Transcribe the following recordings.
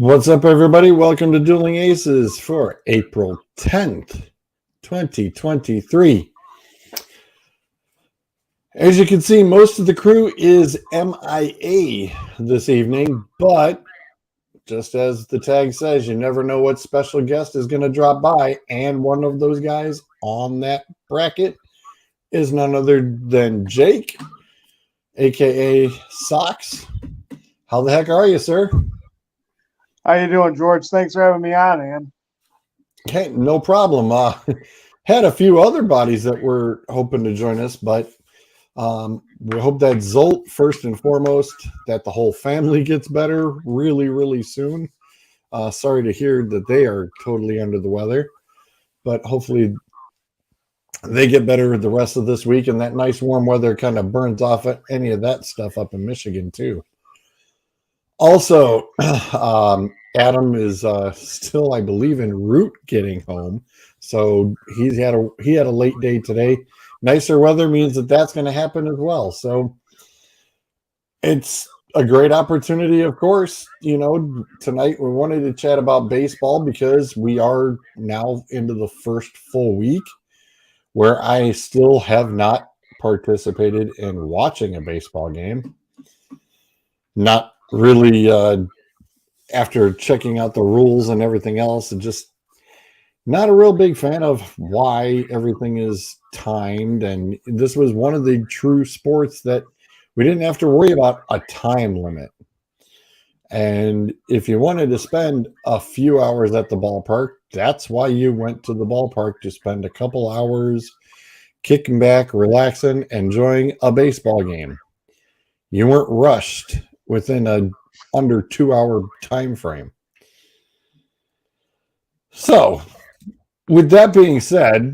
What's up, everybody? Welcome to Dueling ACES for April 10th, 2023. As you can see, most of the crew is MIA this evening, but just as the tag says, you never know what special guest is going to drop by, and one of those guys on that bracket is none other than Jake, aka SOX. How the heck are you, sir? How you doing, George? Thanks for having me on, man. Okay, no problem. Had a few other bodies that were hoping to join us, but we hope that Zolt, first and foremost, that the whole family gets better really, really soon. Sorry to hear that they are totally under the weather, but hopefully they get better the rest of this week, and that nice warm weather kind of burns off any of that stuff up in Michigan too. Also, Adam is still, I believe, en route getting home, so he had a late day today. Nicer weather means that that's going to happen as well. So it's a great opportunity, of course. You know, tonight we wanted to chat about baseball because we are now into the first full week where I still have not participated in watching a baseball game. Not really after checking out the rules and everything else, and just not a real big fan of why everything is timed. And this was one of the true sports that we didn't have to worry about a time limit. And if you wanted to spend a few hours at the ballpark, that's why you went to the ballpark, to spend a couple hours kicking back, relaxing, enjoying a baseball game. You weren't rushed within a under 2-hour time frame. So, with that being said,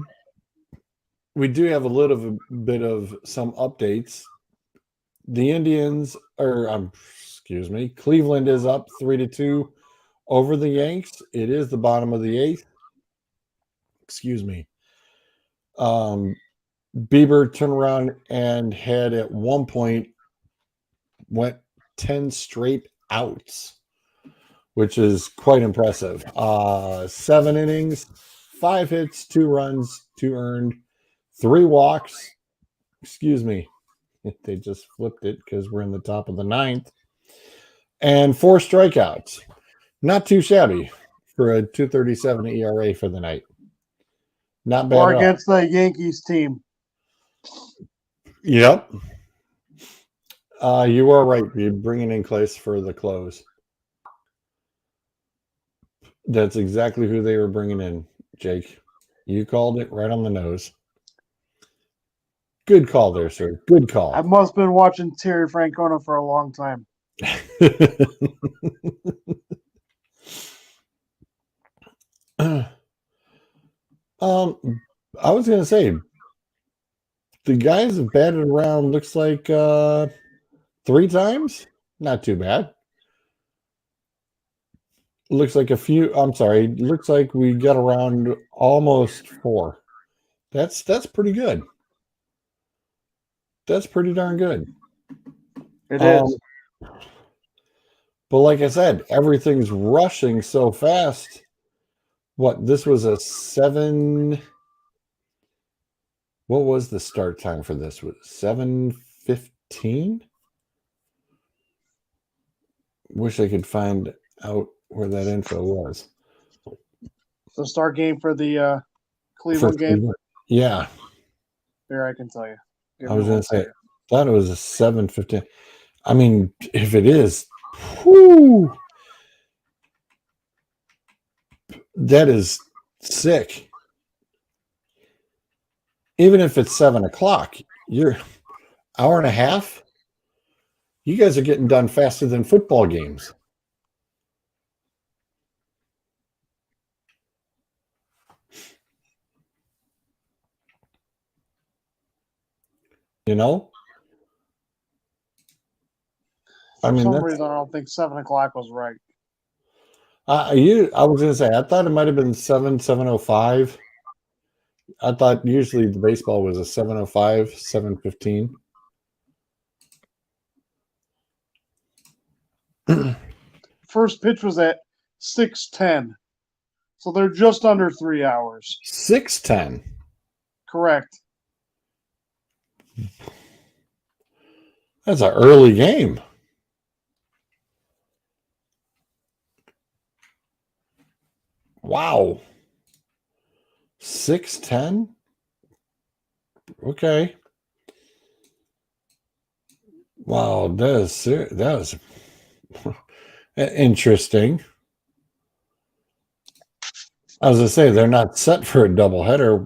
we do have a little bit of some updates. The Cleveland is up 3-2 over the Yanks. It is the bottom of the eighth. Bieber turned around and had at one point went 10 straight outs, which is quite impressive. 7 innings, 5 hits, 2 runs, 2 earned, 3 walks. They just flipped it because we're in the top of the 9th. And 4 strikeouts. Not too shabby for a 2.37 ERA for the night. Not bad. Or against the Yankees team. Yep. You are right. You're bringing in Clace for the close. That's exactly who they were bringing in, Jake. You called it right on the nose. Good call there, sir. Good call. I must have been watching Terry Francona for a long time. I was going to say, the guys have batted around, looks like 3 times. Not too bad. Looks like looks like we got around almost 4. That's pretty good. That's pretty darn good. It is. But like I said, everything's rushing so fast. This was a 7. What was the start time for this? Was 7:15? Wish I could find out where that info was. The start game for the Cleveland game? Yeah. Here, I can tell you. I was going to say, I thought it was a 7:15. I mean, if it is, whoo, that is sick. Even if it's 7 o'clock, you're hour and a half. You guys are getting done faster than football games. You know? For some reason, I don't think 7 o'clock was right. I was going to say, I thought it might have been 7:05. I thought usually the baseball was a 7:05, 7:15. First pitch was at 6:10. So they're just under 3 hours. 6:10. Correct. That's an early game. Wow. 6:10. Okay. Wow, that is interesting. I was gonna say they're not set for a doubleheader.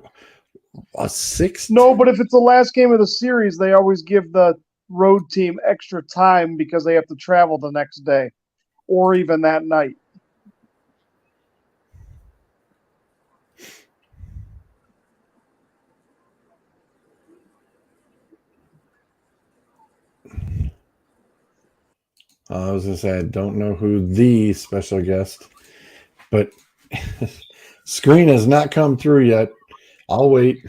A 6. No, but if it's the last game of the series, they always give the road team extra time because they have to travel the next day or even that night. I was gonna say I don't know who the special guest, but screen has not come through yet. I'll wait.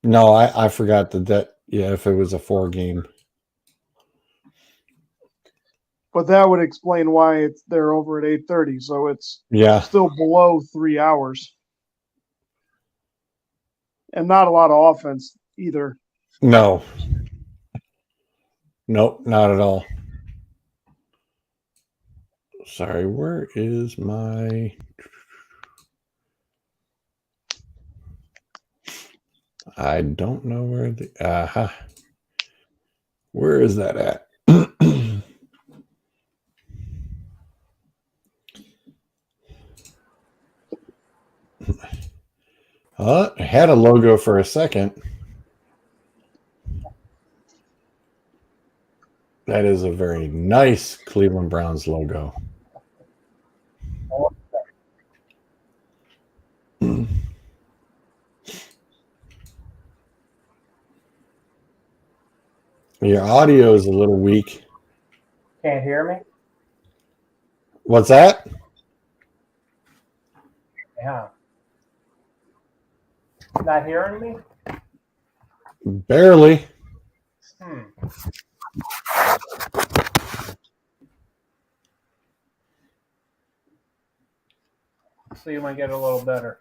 No, I forgot that. Yeah, if it was a 4-game. But that would explain why they're over at 8:30. So it's still below 3 hours. And not a lot of offense either. No. Nope, not at all. Sorry, where is my... I don't know where the... Where is that at? It had a logo for a second. That is a very nice Cleveland Browns logo. Your audio is a little weak. Can't hear me? What's that? Yeah. Not hearing me? Barely. So you might get a little better.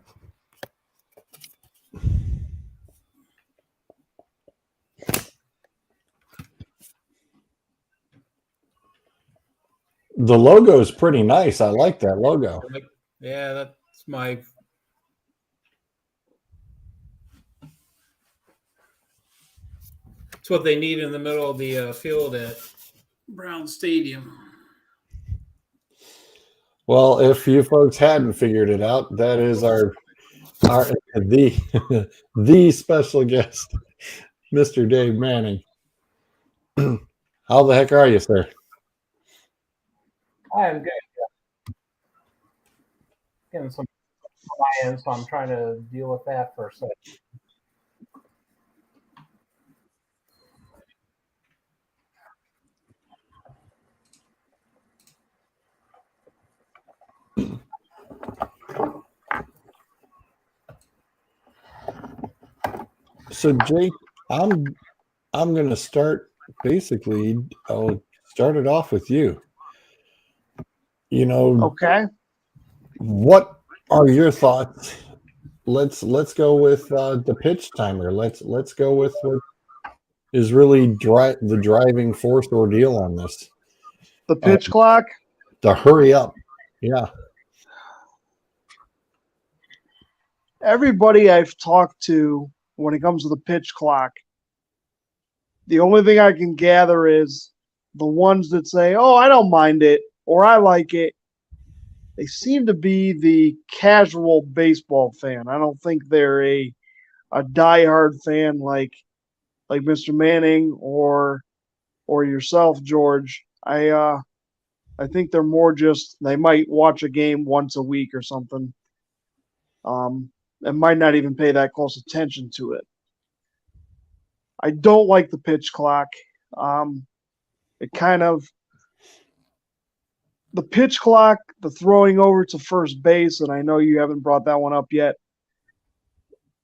The logo is pretty nice. I like that logo. Yeah, that's my... It's what they need in the middle of the field at Brown Stadium. Well, if you folks hadn't figured it out, that is our the special guest, Mr. Dave Manning. How the heck are you, sir? I am good. Getting some buy-in, so I'm trying to deal with that for a second. So, Jake, I'm going to start. Basically, I'll start it off with you. You know, okay. What are your thoughts? Let's go with the pitch timer. Let's go with what is really the driving force ordeal on this. The pitch clock. The hurry up. Yeah. Everybody I've talked to when it comes to the pitch clock, the only thing I can gather is the ones that say, "Oh, I don't mind it," or "I like it." They seem to be the casual baseball fan. I don't think they're a diehard fan like Mr. Manning or yourself, George. I think they're more just they might watch a game once a week or something. And might not even pay that close attention to it. I don't like the pitch clock. It kind of the pitch clock, the throwing over to first base, and I know you haven't brought that one up yet.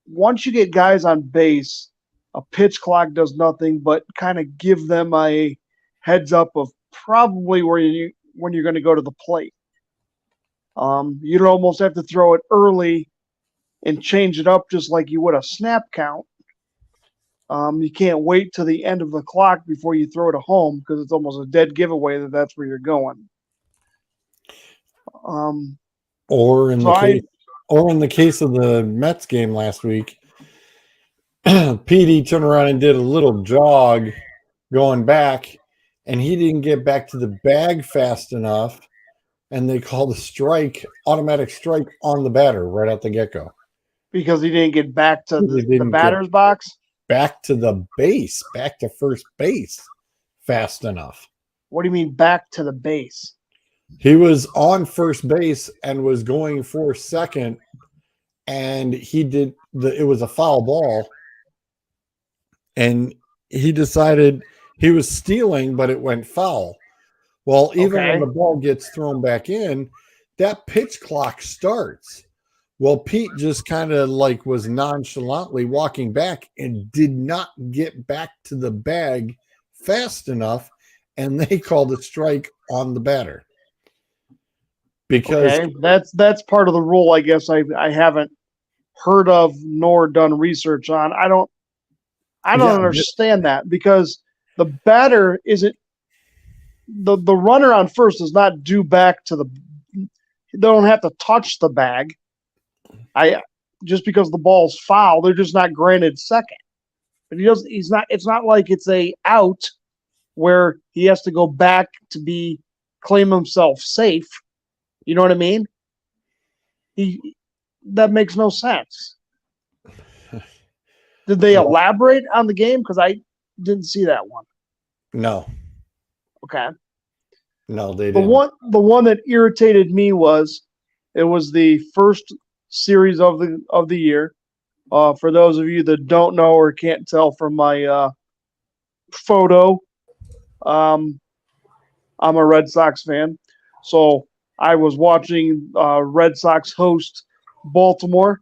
Once you get guys on base, a pitch clock does nothing but kind of give them a heads up of probably when you're going to go to the plate. You'd almost have to throw it early and change it up just like you would a snap count. You can't wait till the end of the clock before you throw it home because it's almost a dead giveaway that that's where you're going. Or in so the case of the Mets game last week, PD turned around and did a little jog going back, and he didn't get back to the bag fast enough, and they called a automatic strike on the batter right at the get-go. Because he didn't get back to the batter's box? Back to the base, back to first base fast enough. What do you mean back to the base? He was on first base and was going for second, and it was a foul ball, and he decided he was stealing, but it went foul. Well, even when the ball gets thrown back in, that pitch clock starts. Well, Pete just kind of was nonchalantly walking back and did not get back to the bag fast enough, and they called a strike on the batter. Because that's part of the rule, I guess I haven't heard of nor done research on. I don't understand that because the batter isn't the runner on first does not due back to they don't have to touch the bag. Just because the ball's foul, they're just not granted second. But it's not like it's a out where he has to go back to claim himself safe. You know what I mean? That makes no sense. Did they elaborate on the game? Because I didn't see that one. No. Okay. No, they didn't. The one that irritated me was the first series of the year. For those of you that don't know or can't tell from my photo, I'm a Red Sox fan. So I was watching Red Sox host Baltimore,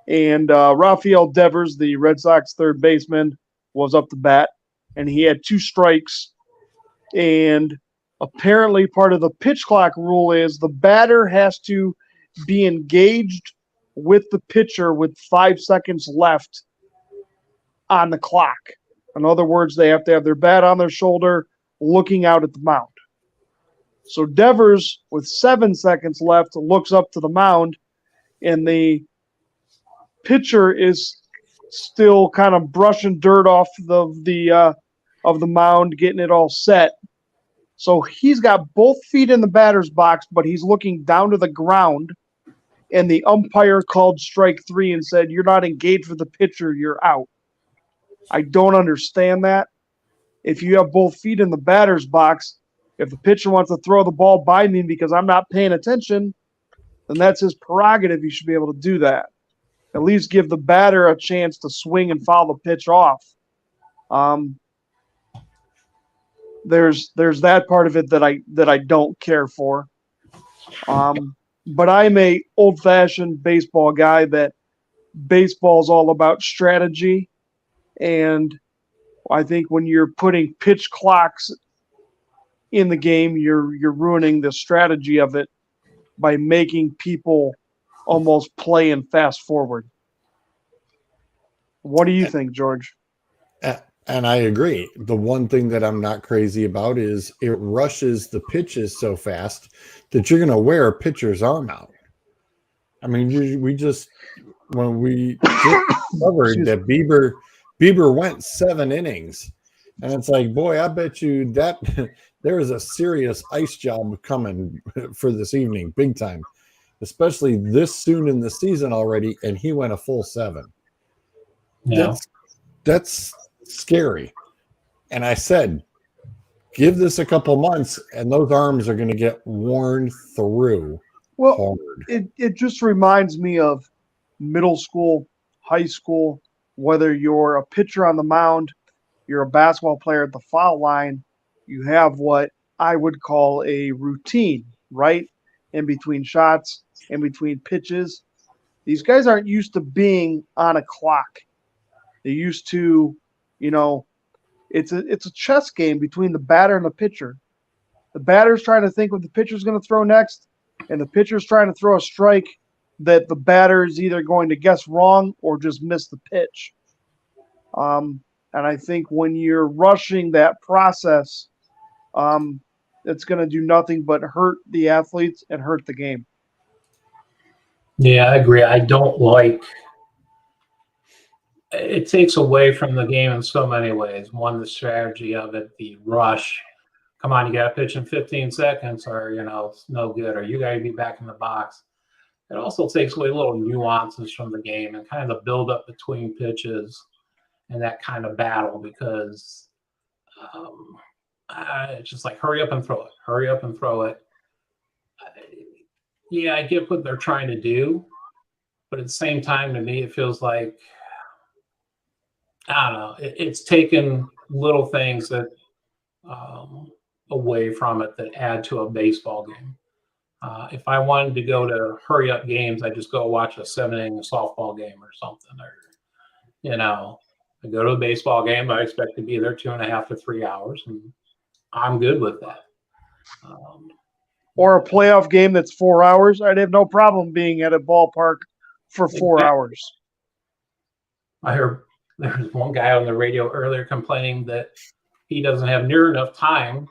and Rafael Devers, the Red Sox third baseman, was up to bat, and he had 2 strikes. And apparently part of the pitch clock rule is the batter has to be engaged with the pitcher with 5 seconds left on the clock. In other words, they have to have their bat on their shoulder looking out at the mound. So Devers, with 7 seconds left, looks up to the mound, and the pitcher is still kind of brushing dirt off the mound, getting it all set. So he's got both feet in the batter's box, but he's looking down to the ground, and the umpire called strike 3 and said, "You're not engaged with the pitcher, you're out." I don't understand that. If you have both feet in the batter's box, if the pitcher wants to throw the ball by me because I'm not paying attention, then that's his prerogative. He should be able to do that. At least give the batter a chance to swing and foul the pitch off. There's that part of it that I don't care for. But I'm a old-fashioned baseball guy that baseball is all about strategy, and I think when you're putting pitch clocks in the game, you're ruining the strategy of it by making people almost play and fast forward. What do you think, George? And I agree. The one thing that I'm not crazy about is it rushes the pitches so fast that you're going to wear a pitcher's arm out. I mean, when we covered that Bieber went 7 innings, and it's like, boy, I bet you that there is a serious ice job coming for this evening, big time, especially this soon in the season already, and he went a full 7. Yeah. That's scary. And I said, give this a couple months, and those arms are going to get worn through. Well, it just reminds me of middle school, high school, whether you're a pitcher on the mound, you're a basketball player at the foul line, you have what I would call a routine, right? In between shots, in between pitches. These guys aren't used to being on a clock. They used to, it's a chess game between the batter and the pitcher. The batter's trying to think what the pitcher's going to throw next, and the pitcher's trying to throw a strike that the batter is either going to guess wrong or just miss the pitch. And I think when you're rushing that process, it's going to do nothing but hurt the athletes and hurt the game. Yeah, I agree. I don't like it. Takes away from the game in so many ways. One, the strategy of it, the rush. Come on, you got to pitch in 15 seconds, or it's no good, or you got to be back in the box. It also takes away little nuances from the game and kind of the build up between pitches and that kind of battle, because it's just like hurry up and throw it, hurry up and throw it. Yeah, I get what they're trying to do, but at the same time, to me, it feels like, I don't know, it's taken little things that away from it that add to a baseball game. If I wanted to go to hurry up games, I just go watch a 7-inning softball game or something, or I go to a baseball game, I expect to be there 2.5 to 3 hours, and I'm good with that. Or a playoff game that's 4 hours, I'd have no problem being at a ballpark for 4 hours. I heard there was one guy on the radio earlier complaining that he doesn't have near enough time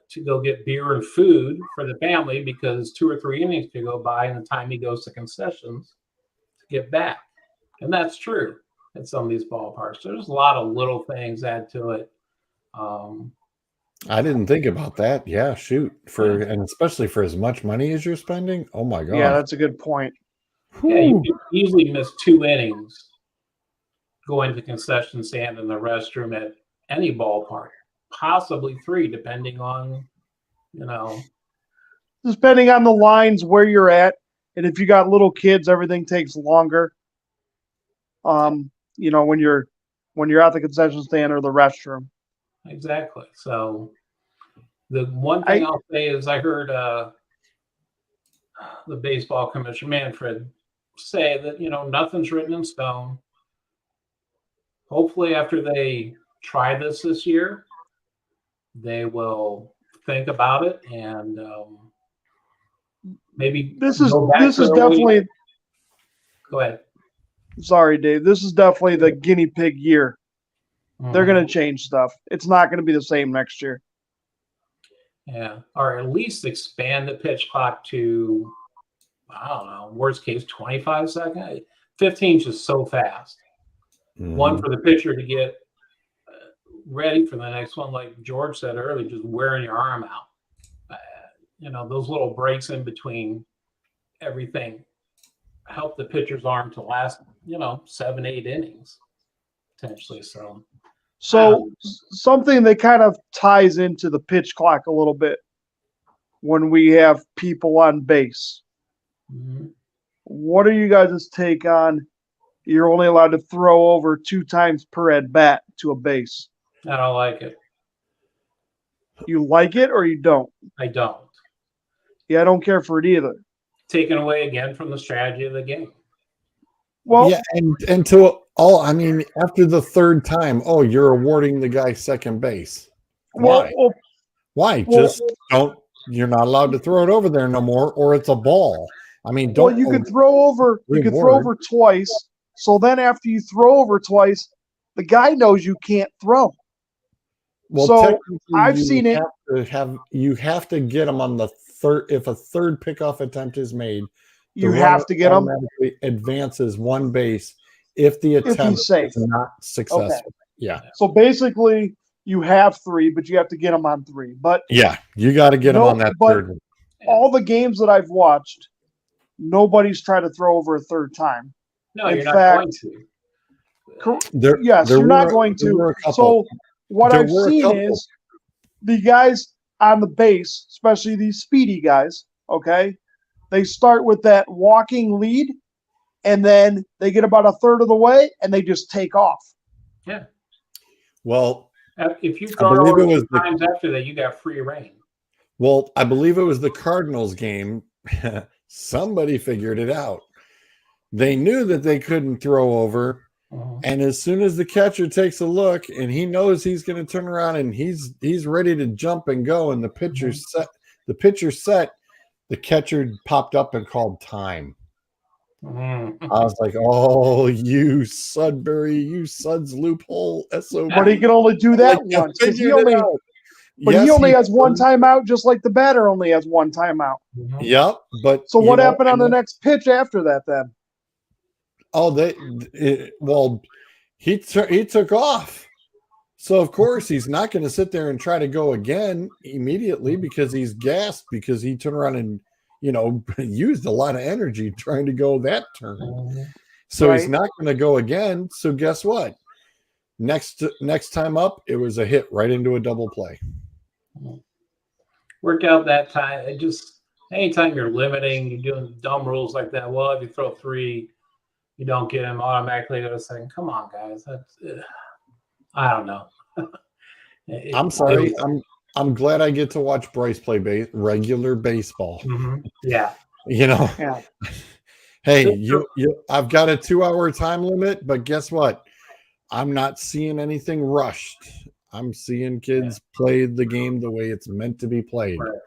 to go get beer and food for the family because 2 or 3 innings could go by in the time he goes to concessions to get back. And that's true at some of these ballparks. There's a lot of little things add to it. I didn't think about that. Yeah, shoot. And especially for as much money as you're spending. Oh my God. Yeah, that's a good point. Yeah, you could easily miss 2 innings going to the concession stand in the restroom at any ballpark, possibly 3, depending on, Depending on the lines where you're at, and if you got little kids, everything takes longer. When you're at the concession stand or the restroom. Exactly. So the one thing I'll say is I heard the baseball commissioner, Manfred, say that, nothing's written in stone. Hopefully after they try this year, they will think about it and maybe this is definitely. Go ahead. Sorry, Dave. This is definitely the guinea pig year. They're going to change stuff. It's not going to be the same next year. Yeah, or at least expand the pitch clock to, I don't know, worst case 25 seconds. 15 is just so fast. One for the pitcher to get ready for the next one, like George said earlier, just wearing your arm out. Those little breaks in between everything help the pitcher's arm to last, 7, 8 innings potentially. So something that kind of ties into the pitch clock a little bit when we have people on base. What are you guys' take on you're only allowed to throw over 2 times per at bat to a base? I don't like it. You like it or you don't? I don't. Yeah, I don't care for it either. Taken away again from the strategy of the game. Well, yeah, and to all, I mean, after the 3rd time, you're awarding the guy second base. Why? Why? Just don't. You're not allowed to throw it over there no more, or it's a ball. I mean, don't. Well, you could throw over. You could throw over twice. So then, after you throw over twice, the guy knows you can't throw. Well, so I've seen it. You have to get them on the 3rd. If a 3rd pickoff attempt is made, you have to get them. Advances 1 base if the attempt is not successful. Okay. Yeah. So basically, you have 3, but you have to get them on 3. But yeah, you got to get them on that 3rd one. All the games that I've watched, nobody's tried to throw over a 3rd time. No, you're not going to. You're not going to. So what I've seen is the guys on the base, especially these speedy guys, okay, they start with that walking lead, and then they get about a 1/3 of the way, and they just take off. Yeah. Well, if you throw over times after that, you got free reign. Well, I believe it was the Cardinals game. Somebody figured it out. They knew that they couldn't throw over, And as soon as the catcher takes a look and he knows he's going to turn around and he's ready to jump and go, and the pitcher's set, the catcher popped up and called time. I was like, "Oh, you Sudbury, you Suds loophole, SOB." But he can only do that Like, once. 'Cause he only has one timeout, just like the batter only has one timeout. Yep, but So what happened on the next pitch after that then? Oh, he took off. So of course he's not going to sit there and try to go again immediately because he's gassed because he turned around and used a lot of energy trying to go that turn. So he's not going to go again. So guess what? Next time up, it was a hit right into a double play. Worked out that time. It just anytime you're limiting, you're doing dumb rules like that. Well, if you throw 3, you don't get him automatically. I was saying, come on, guys. That's I don't know. I'm sorry. I'm glad I get to watch Bryce play regular baseball. Yeah. Yeah. Hey, I've got a 2-hour time limit, but guess what? I'm not seeing anything rushed. I'm seeing kids play the game the way it's meant to be played. Right.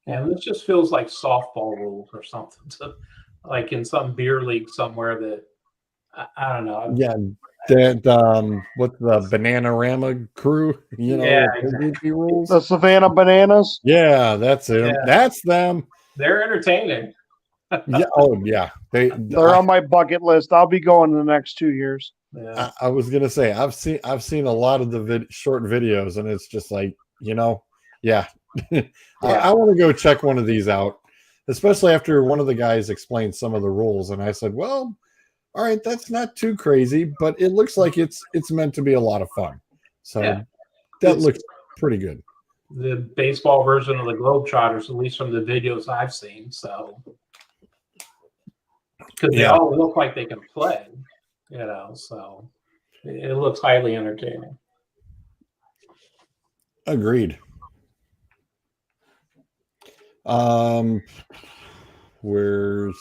And this just feels like softball rules or something. Like in some beer league somewhere that I don't know. Yeah, that what's the Bananarama crew? Exactly. Rules. The Savannah Bananas. Yeah, that's it. Yeah. That's them. They're entertaining. Yeah. Oh, yeah. They're on my bucket list. I'll be going in the next 2 years. Yeah. I was gonna say I've seen a lot of the short videos, and it's just like yeah. I want to go check one of these out, especially after one of the guys explained some of the rules, and I said, well, all right, that's not too crazy, but it looks like it's meant to be a lot of fun. So that looks pretty good. The baseball version of the Globetrotters, at least from the videos I've seen. So, because they all look like they can play, so it looks highly entertaining. Agreed. Where's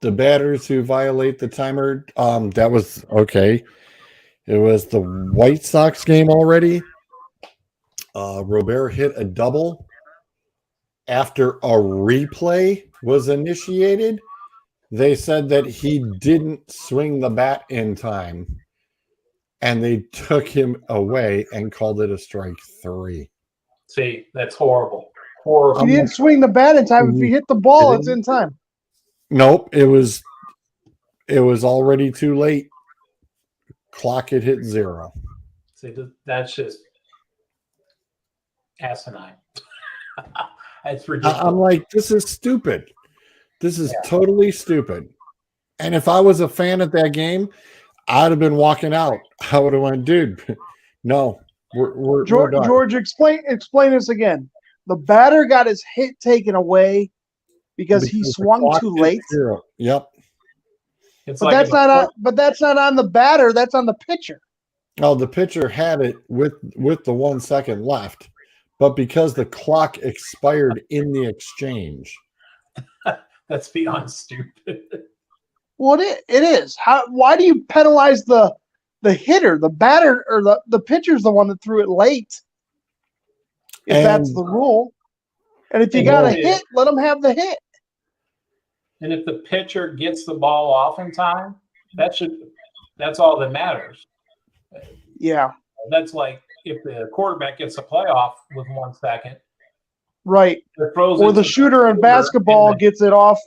the batters who violate the timer? That was okay. It was the White Sox game already. Robert hit a double after a replay was initiated. They said that he didn't swing the bat in time, and they took him away and called it a strike 3. See, that's horrible. Horrible. He didn't swing the bat in time. If he hit the ball, it's in time. Nope, it was already too late. Clock had hit 0. See, that's just asinine. It's ridiculous. I'm like, this is stupid. This is totally stupid. And if I was a fan at that game, I'd have been walking out. I would have went, dude, no, we're done. George, explain this again. The batter got his hit taken away because he swung too late. 0. Yep. But that's not on the batter. That's on the pitcher. Oh, the pitcher had it with the 1 second left, but because the clock expired in the exchange. That's beyond stupid. Well, it is. Why do you penalize the hitter, the batter, or the pitcher's the one that threw it late? If that's the rule. And if you got a hit, let them have the hit. And if the pitcher gets the ball off in time, that's all that matters. Yeah. That's like if the quarterback gets a playoff with 1 second. Right. Or the shooter in basketball gets it off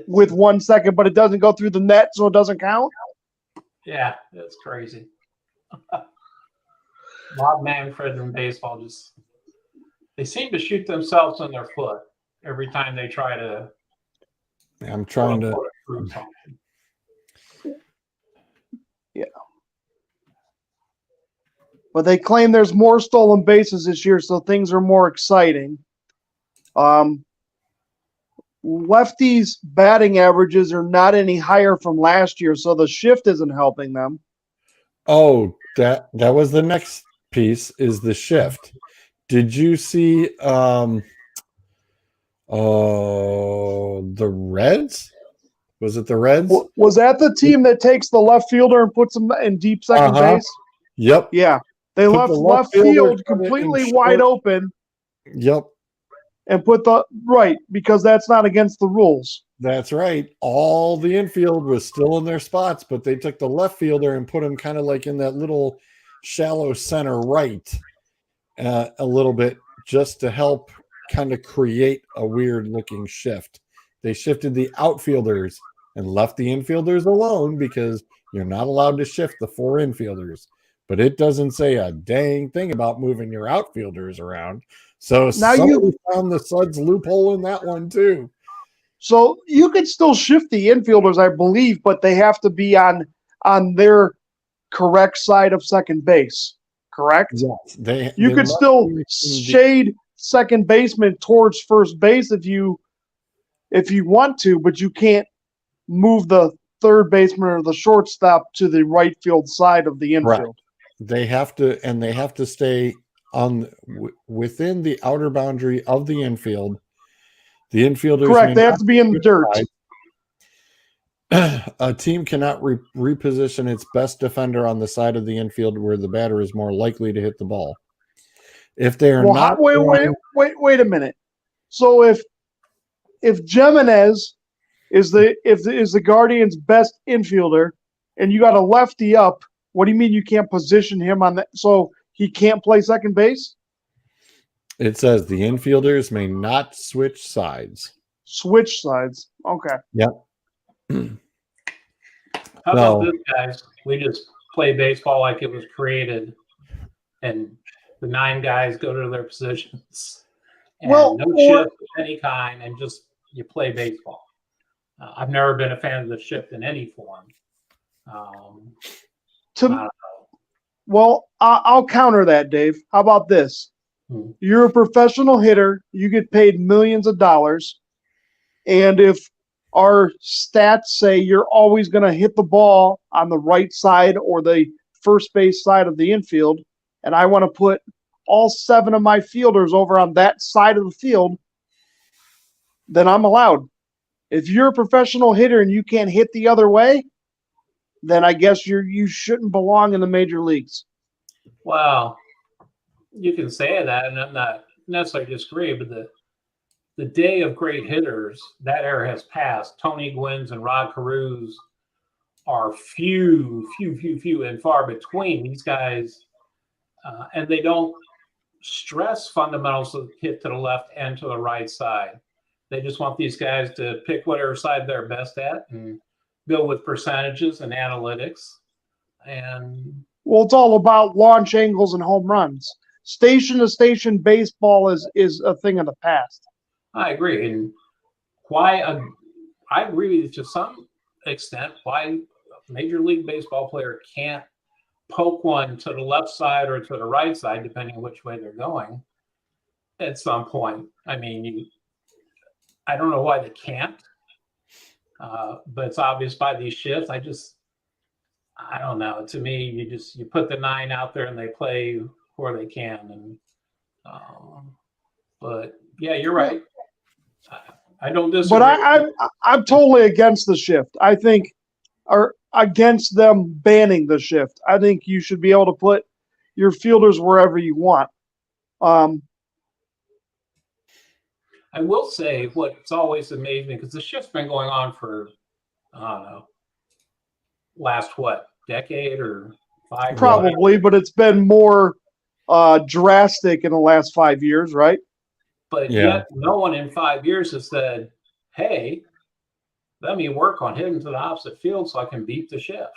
with 1 second, but it doesn't go through the net, so it doesn't count. Yeah, that's crazy. Bob Manfred in baseball they seem to shoot themselves in their foot every time they try to. I'm trying to. Yeah. But they claim there's more stolen bases this year, so things are more exciting. Lefties' batting averages are not any higher from last year, so the shift isn't helping them. Oh, that was the next piece is the shift. Did you see the Reds Was it the Reds? Was that the team that takes the left fielder and puts him in deep second Uh-huh. base? Yep. Yeah. They Put left the left fielder field put it in completely short. wide open Yep. and put the right because that's not against the rules. That's right. All the infield was still in their spots, but they took the left fielder and put him kind of like in that little shallow center right a little bit just to help kind of create a weird looking shift. They shifted the outfielders and left the infielders alone because you're not allowed to shift the 4 infielders. But it doesn't say a dang thing about moving your outfielders around. So Now somebody found the Suds loophole in that one too. So you could still shift the infielders, I believe, but they have to be on their correct side of second base. Correct? Yes, you they could must still be shade second baseman towards first base if you want to, but you can't move the third baseman or the shortstop to the right field side of the infield. Correct. They have to stay on within the outer boundary of the infield. The infielders Correct. They have to be in the dirt. A team cannot reposition its best defender on the side of the infield where the batter is more likely to hit the ball. If they are not, wait a minute. So if Jimenez is the Guardians' best infielder, and you got a lefty up, what do you mean you can't position him on that? So he can't play second base? It says the infielders may not switch sides. Switch sides. Okay. Yep. How about this, guys? We just play baseball like it was created, and the 9 guys go to their positions. And no shift of any kind, and just you play baseball. I've never been a fan of the shift in any form. I'll counter that, Dave. How about this? You're a professional hitter. You get paid millions of dollars. And if our stats say you're always going to hit the ball on the right side or the first base side of the infield, and I want to put all 7 of my fielders over on that side of the field, then I'm allowed. If you're a professional hitter and you can't hit the other way, then I guess you shouldn't belong in the major leagues. Well, you can say that, and I'm not necessarily disagree, but the day of great hitters, that era has passed. Tony Gwynn's and Rod Carews are few and far between. These guys, and they don't stress fundamentals of hit to the left and to the right side. They just want these guys to pick whatever side they're best at and go with percentages and analytics. And well, it's all about launch angles and home runs. Station to station baseball is a thing of the past. I agree. And why I agree with you to some extent why a Major League Baseball player can't poke one to the left side or to the right side, depending on which way they're going at some point. I mean, I don't know why they can't, but it's obvious by these shifts. I don't know. To me, you put the 9 out there and they play where they can. And but yeah, you're right. I don't disagree. But I'm totally against the shift. I think, or against them banning the shift. I think you should be able to put your fielders wherever you want. I will say what's always amazed me, because the shift's been going on for, I don't know, last decade or 5? Probably, but it's been more drastic in the last 5 years, right? But yet no one in 5 years has said, hey, let me work on hitting to the opposite field so I can beat the shift.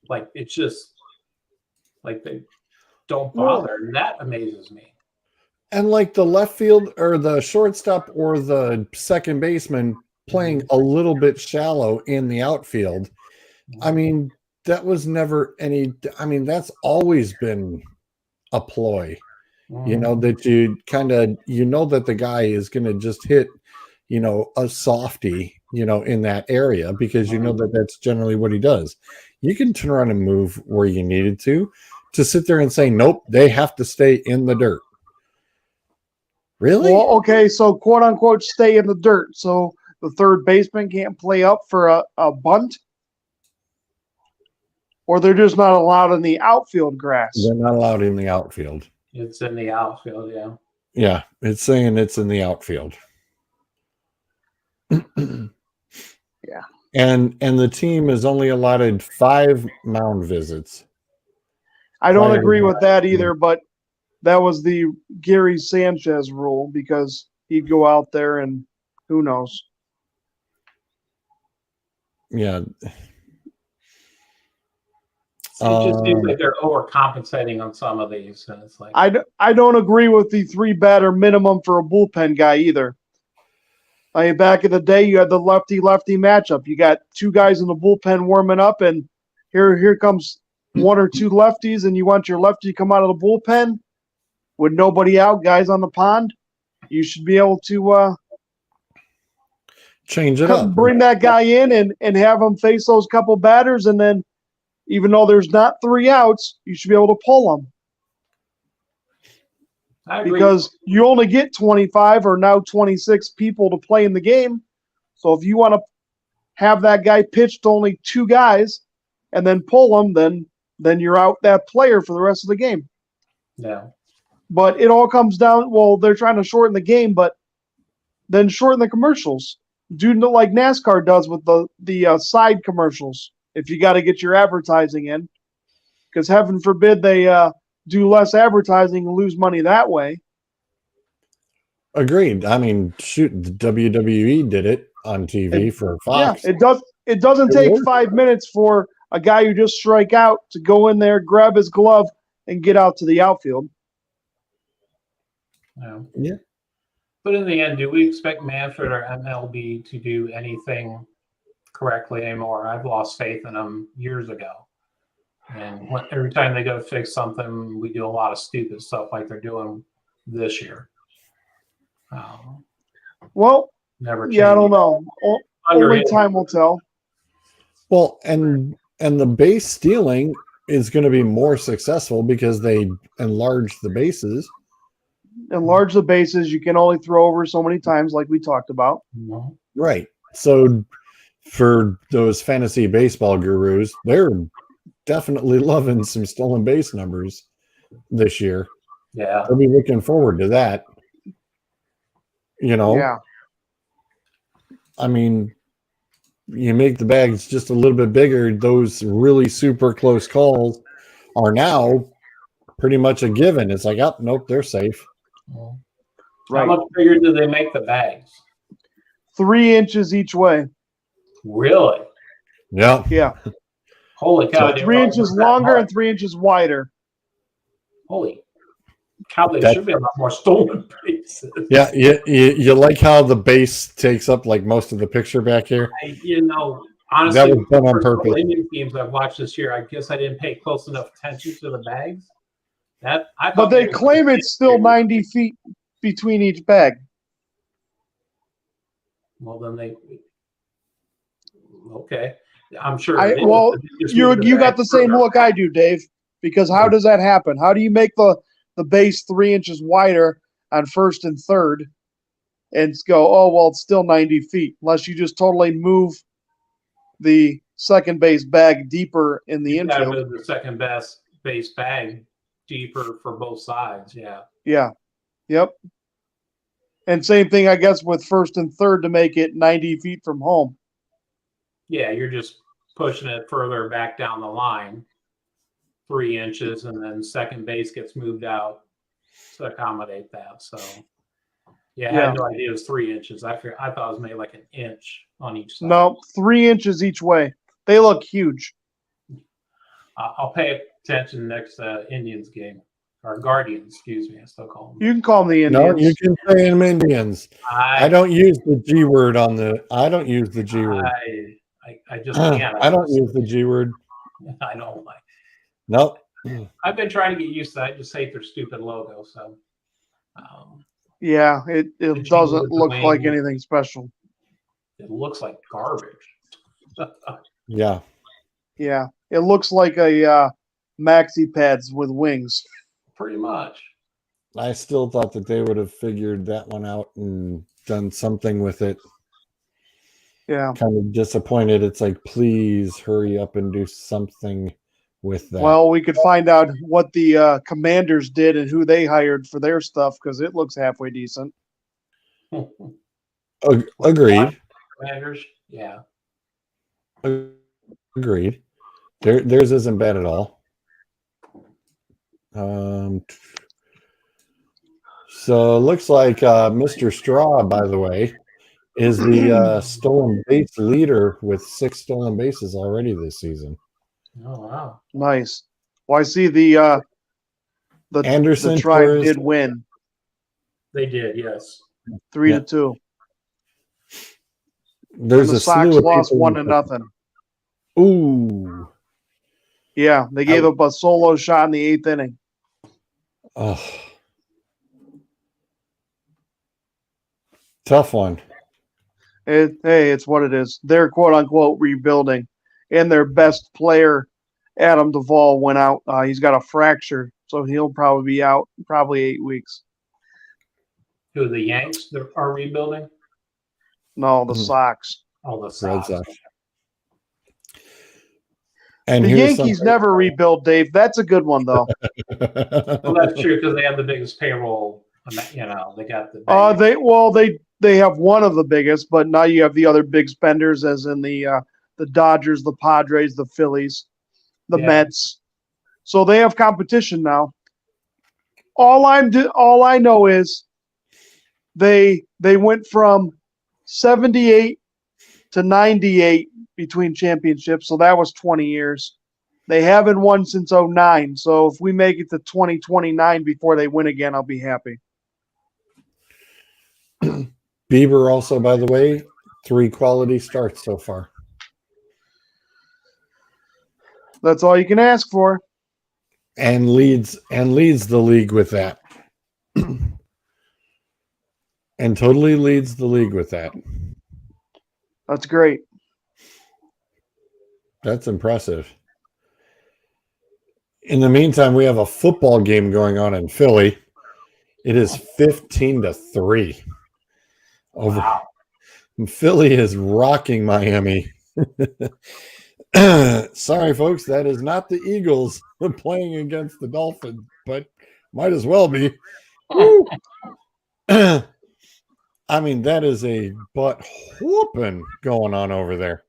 Like, it's just like they don't bother. And that amazes me. And like the left field or the shortstop or the second baseman playing a little bit shallow in the outfield. I mean, that was never that's always been a ploy. You know, that you kind of, that the guy is going to just hit, a softy, in that area because that that's generally what he does. You can turn around and move where you needed to sit there and say, nope, they have to stay in the dirt. Really? Well, okay, so quote unquote, stay in the dirt. So the third baseman can't play up for a bunt, or they're just not allowed in the outfield grass. They're not allowed in the outfield. It's in the outfield, yeah. Yeah, it's saying it's in the outfield. Yeah. And the team is only allotted 5 mound visits. I don't Prior agree to with that either, but that was the Gary Sanchez rule because he'd go out there and who knows. Yeah. It just seems like they're overcompensating on some of these, and it's like I don't agree with the 3 batter minimum for a bullpen guy either. I mean, back in the day, you had the lefty-lefty matchup. You got 2 guys in the bullpen warming up, and here comes 1 or 2 lefties, and you want your lefty to come out of the bullpen with nobody out, guys on the pond. You should be able to change it up. bring that guy in and have him face those couple batters, and then even though there's not 3 outs, you should be able to pull them. I agree. Because you only get 25 or now 26 people to play in the game. So if you want to have that guy pitch to only 2 guys and then pull them, then you're out that player for the rest of the game. Yeah. But it all comes down, well, they're trying to shorten the game, but then shorten the commercials. Do like NASCAR does with the side commercials if you got to get your advertising in. Because heaven forbid they do less advertising and lose money that way. Agreed. I mean, shoot, the WWE did it on TV for Fox. Yeah, it doesn't take 5 minutes for a guy who just strike out to go in there, grab his glove, and get out to the outfield. Yeah. But in the end, do we expect Manfred or MLB to do anything correctly anymore? I've lost faith in them years ago. And every time they go to fix something, we do a lot of stupid stuff like they're doing this year. Well, never. Yeah, I don't know. Only time will tell. Well, and the base stealing is going to be more successful because they enlarge the bases. Enlarge the bases. You can only throw over so many times, like we talked about. Right. So for those fantasy baseball gurus, they're definitely loving some stolen base numbers this year. Yeah. They'll be looking forward to that. You know? Yeah. I mean, you make the bags just a little bit bigger. Those really super close calls are now pretty much a given. It's like, oh, nope, they're safe. Right. How much bigger do they make the bags? 3 inches each way. Really? Yeah. Yeah. Holy cow. So 3 inches longer and 3 inches wider. Holy cow, there should be a lot more stolen bases. Yeah, you like how the base takes up like most of the picture back here? Honestly, that was done on purpose. Indian teams I've watched this year, I guess I didn't pay close enough attention to the bags. But they claim it's still 90 feet between each bag. Well, then okay. I'm sure. You got the same look I do, Dave. Because how does that happen? How do you make the base 3 inches wider on first and third and go, oh, well, it's still 90 feet, unless you just totally move the second base bag deeper in the infield. Move the second base bag deeper for both sides. Yeah. Yeah. Yep. And same thing, I guess, with first and third to make it 90 feet from home. Yeah, you're just pushing it further back down the line, 3 inches, and then second base gets moved out to accommodate that. So, I had no idea it was 3 inches. I thought it was maybe like an inch on each side. No, 3 inches each way. They look huge. I'll pay attention next Indians game. Or Guardians, excuse me. I still call them. You can call them the Indians. No, you can say them Indians. I don't use the G word on the. I don't use the G word. I just can't. I don't use the G word. I don't like. Nope. I've been trying to get used to that. I just hate their stupid logo. So. Yeah, it doesn't look like anything special. It looks like garbage. Yeah. Yeah, it looks like a maxi pads with wings. Pretty much. I still thought that they would have figured that one out and done something with it. Yeah. kind of disappointed. It's like, please hurry up and do something with that. Well, we could find out what the Commanders did and who they hired for their stuff because it looks halfway decent. Agreed. Commanders, yeah. Agreed. Theirs isn't bad at all. So it looks like Mr. Straw, by the way, is the stolen base leader with 6 stolen bases already this season. Oh wow. Nice. Well, I see the Anderson Tribe Torres, did win They did, yes. 3-2. there's And the a Sox slew of lost people. 1-0. Ooh. Yeah, they gave up a solo shot in the 8th inning. Oh. Tough one. Hey, it's what it is. They're quote unquote rebuilding, and their best player, Adam Duvall, went out. He's got a fracture, so he'll probably be out probably 8 weeks. Who, the Yanks are rebuilding? No, the Sox. Oh, the Red Sox. Sox. And The here's Yankees never rebuild, Dave. That's a good one though. Well, that's true because they have the biggest payroll. You know, they got the. They have one of the biggest, but now you have the other big spenders, as in the Dodgers, the Padres, the Phillies, the Mets. So they have competition now. All I know is they went from 78 to 98 between championships, so that was 20 years. They haven't won since 09, so if we make it to 2029 before they win again, I'll be happy. Bieber also, by the way, 3 quality starts so far. That's all you can ask for. And leads the league with that. And totally leads the league with that. That's great. That's impressive. In the meantime, we have a football game going on in Philly. It is 15-3. Over. Wow. Philly is rocking Miami. Sorry, folks, that is not the Eagles playing against the Dolphins, but might as well be. I mean, that is a butt whooping going on over there.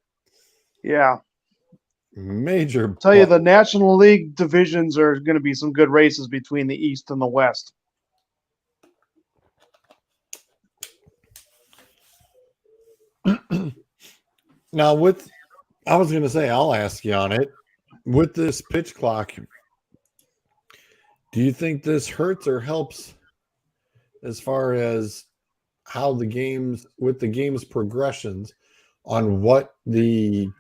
Yeah. Major. I'll tell you, the National League divisions are going to be some good races between the East and the West. Now, I was going to say, I'll ask you on it. With this pitch clock, do you think this hurts or helps as far as how the game's progressions on what the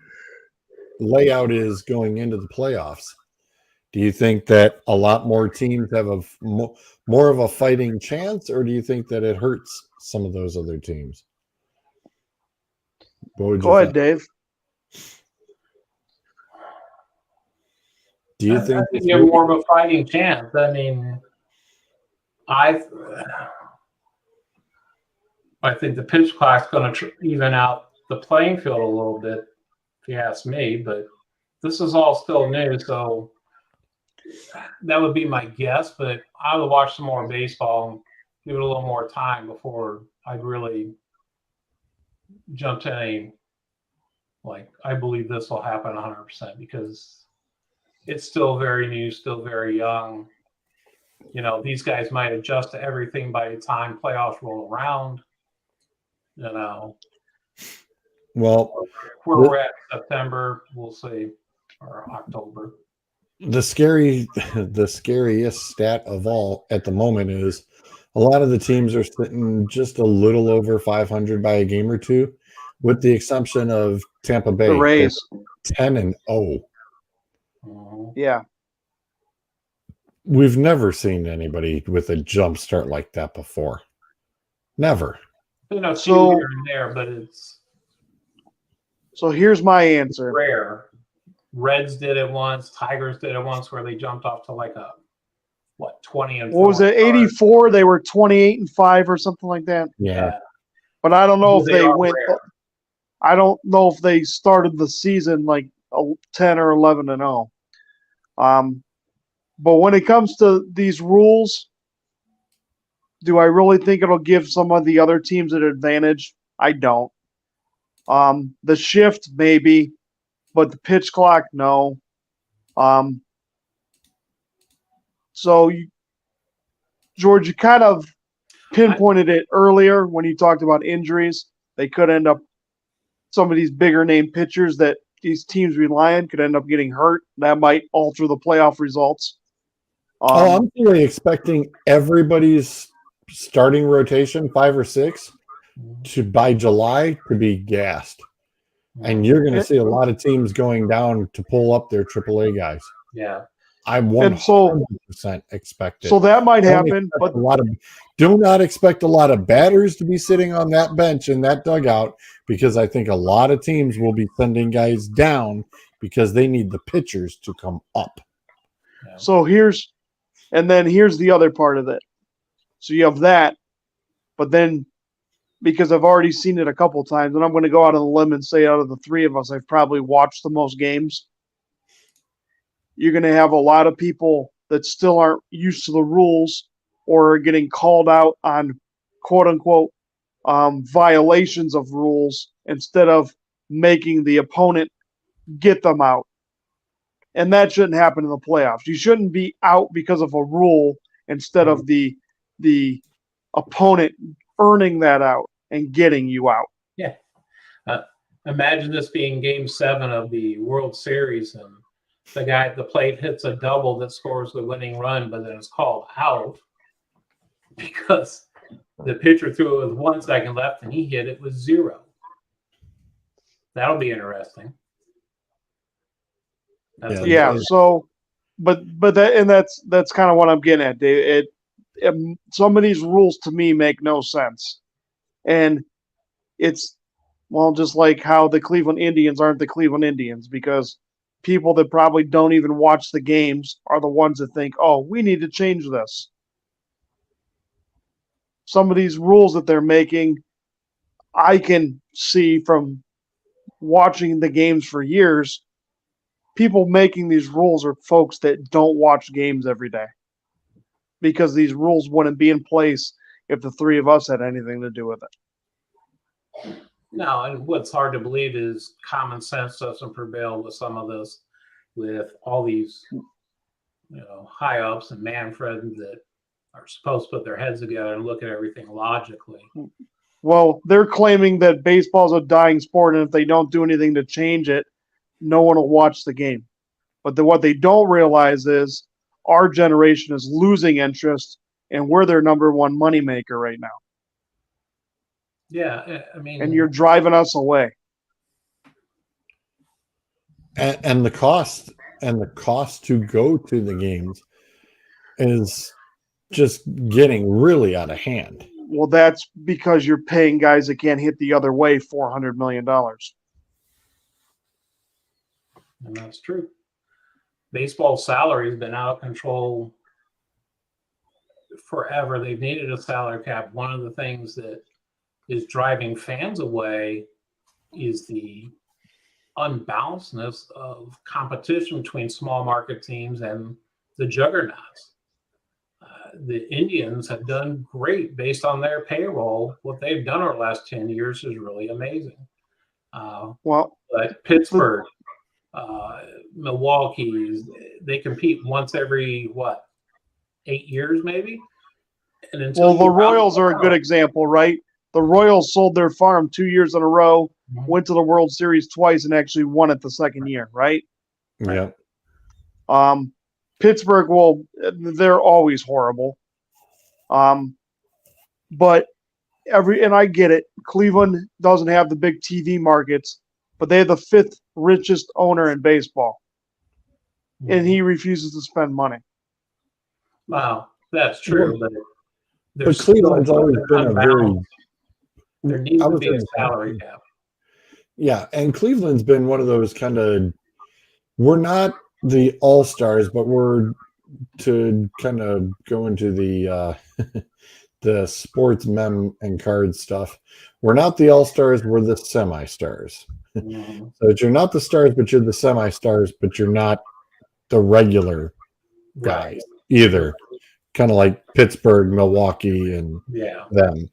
layout is going into the playoffs? Do you think that a lot more teams have more of a fighting chance, or do you think that it hurts some of those other teams? Go ahead, Dave. Do you think you have more of a fighting chance? I mean, I think the pitch clock's going to even out the playing field a little bit, if you ask me. But this is all still new, so that would be my guess. But I would watch some more baseball and give it a little more time before I'd really jump to any. Like, I believe this will happen 100% because it's still very new, still very young. You know, these guys might adjust to everything by the time playoffs roll around. You know, well, where we're at September, we'll see, or October. The scariest stat of all at the moment is a lot of the teams are sitting just a little over 500 by a game or two, with the exception of Tampa Bay. The Rays. 10-0. Yeah. We've never seen anybody with a jump start like that before. Never. You know, so here and there, but it's so here's my answer. Rare. Reds did it once. Tigers did it once, where they jumped off to like a 20 and. What was it? 84. They were 28-5 or something like that. Yeah. But I don't know if they went. Rare. I don't know if they started the season like 10 or 11-0. But when it comes to these rules, do I really think it'll give some of the other teams an advantage? I don't. The shift, maybe, but the pitch clock, no. So, George, you kind of pinpointed it earlier when you talked about injuries. They could end up, some of these bigger name pitchers that these teams rely on could end up getting hurt. That might alter the playoff results. I'm really expecting everybody's starting rotation, 5 or 6, to by July to be gassed. And you're going to see a lot of teams going down to pull up their AAA guys. Yeah. I 100% expect it. So that might happen, but do not expect a lot of batters to be sitting on that bench in that dugout, because I think a lot of teams will be sending guys down because they need the pitchers to come up. Yeah. So here's the other part of it. So you have that, but then because I've already seen it a couple times, and I'm going to go out on a limb and say out of the three of us, I've probably watched the most games. You're going to have a lot of people that still aren't used to the rules or are getting called out on quote unquote violations of rules instead of making the opponent get them out. And that shouldn't happen in the playoffs. You shouldn't be out because of a rule instead of the opponent earning that out and getting you out. Yeah. Imagine this being Game 7 of the World Series, and the guy at the plate hits a double that scores the winning run, but then it's called out because the pitcher threw it with 1 second left and he hit it with 0. That'll be interesting. So, but that's kind of what I'm getting at, Dave. Some of these rules to me make no sense, and it's just like how the Cleveland Indians aren't the Cleveland Indians, because people that probably don't even watch the games are the ones that think, oh, we need to change this. Some of these rules that they're making, I can see from watching the games for years, people making these rules are folks that don't watch games every day, because these rules wouldn't be in place if the three of us had anything to do with it. No, and what's hard to believe is common sense doesn't prevail with some of this, with all these, high ups and Manfred that are supposed to put their heads together and look at everything logically. Well, they're claiming that baseball's a dying sport, and if they don't do anything to change it, no one will watch the game. But what they don't realize is our generation is losing interest, and we're their number one moneymaker right now. Yeah, I mean, and you're driving us away. And the cost to go to the games is just getting really out of hand. Well, that's because you're paying guys that can't hit the other way $400 million. And that's true. Baseball salary has been out of control forever. They've needed a salary cap. One of the things that is driving fans away is the unbalancedness of competition between small market teams and the juggernauts. The Indians have done great based on their payroll. What they've done over the last 10 years is really amazing. But Pittsburgh, Milwaukee, they compete once every 8 years maybe. And the Royals are a good example, right? The Royals sold their farm 2 years in a row, went to the World Series twice, and actually won it the second year, right? Yeah. Pittsburgh, they're always horrible. But and I get it. Cleveland doesn't have the big TV markets, but they have the 5th richest owner in baseball. And he refuses to spend money. Wow, that's true. But Cleveland's always been there needs to be a salary cap. Yeah, and Cleveland's been one of those kind of, we're not the all-stars, but we're to kind of go into the the sports mem and card stuff. We're not the all-stars, we're the semi-stars. Mhm. So you're not the stars, but you're the semi-stars, but you're not the regular guys either. Kind of like Pittsburgh, Milwaukee, and Yeah. them.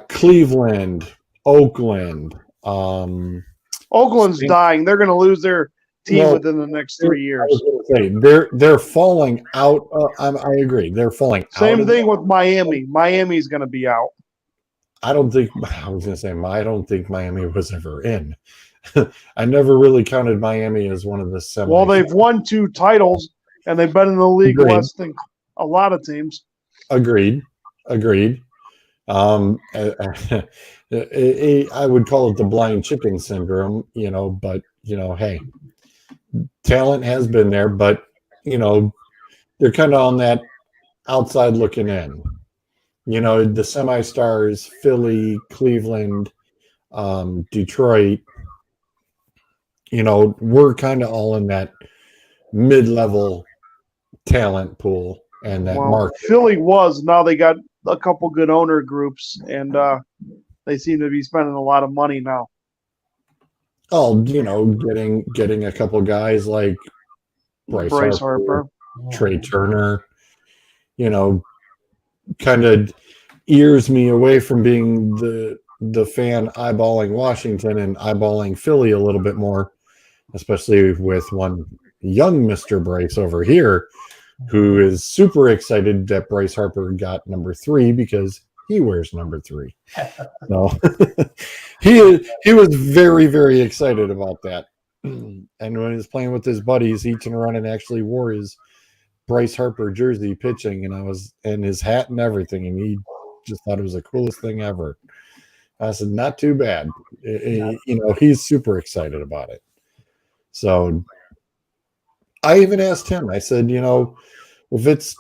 Cleveland, Oakland. Oakland's dying. They're going to lose their team Well, within the next 3 years. I was gonna say, they're falling out. I agree. They're falling out. Same thing with Miami. Miami's going to be out. I don't think I was going to say I don't think Miami was ever in. I never really counted Miami as one of the semi. Well, they've won 2 titles, and they've been in the league Agreed. less than a lot of teams. Agreed. I would call it the blind chicken syndrome, but hey, talent has been there, but they're kind of on that outside looking in. The semi-stars, Philly, Cleveland, Detroit, we're kind of all in that mid-level talent pool and that market. Philly was. Now they got a couple good owner groups, and they seem to be spending a lot of money now. Oh, getting a couple guys like Bryce Harper, Trey Turner, kind of ears me away from being the fan eyeballing Washington and eyeballing Philly a little bit more, especially with one young Mr. Bryce over here, who is super excited that Bryce Harper got number 3 because he wears number 3. So he was very, very excited about that. And when he was playing with his buddies, he turned around and actually wore his Bryce Harper jersey pitching, and his hat and everything, and he just thought it was the coolest thing ever. I said, not too bad. He's super excited about it. So I even asked him, I said, if it's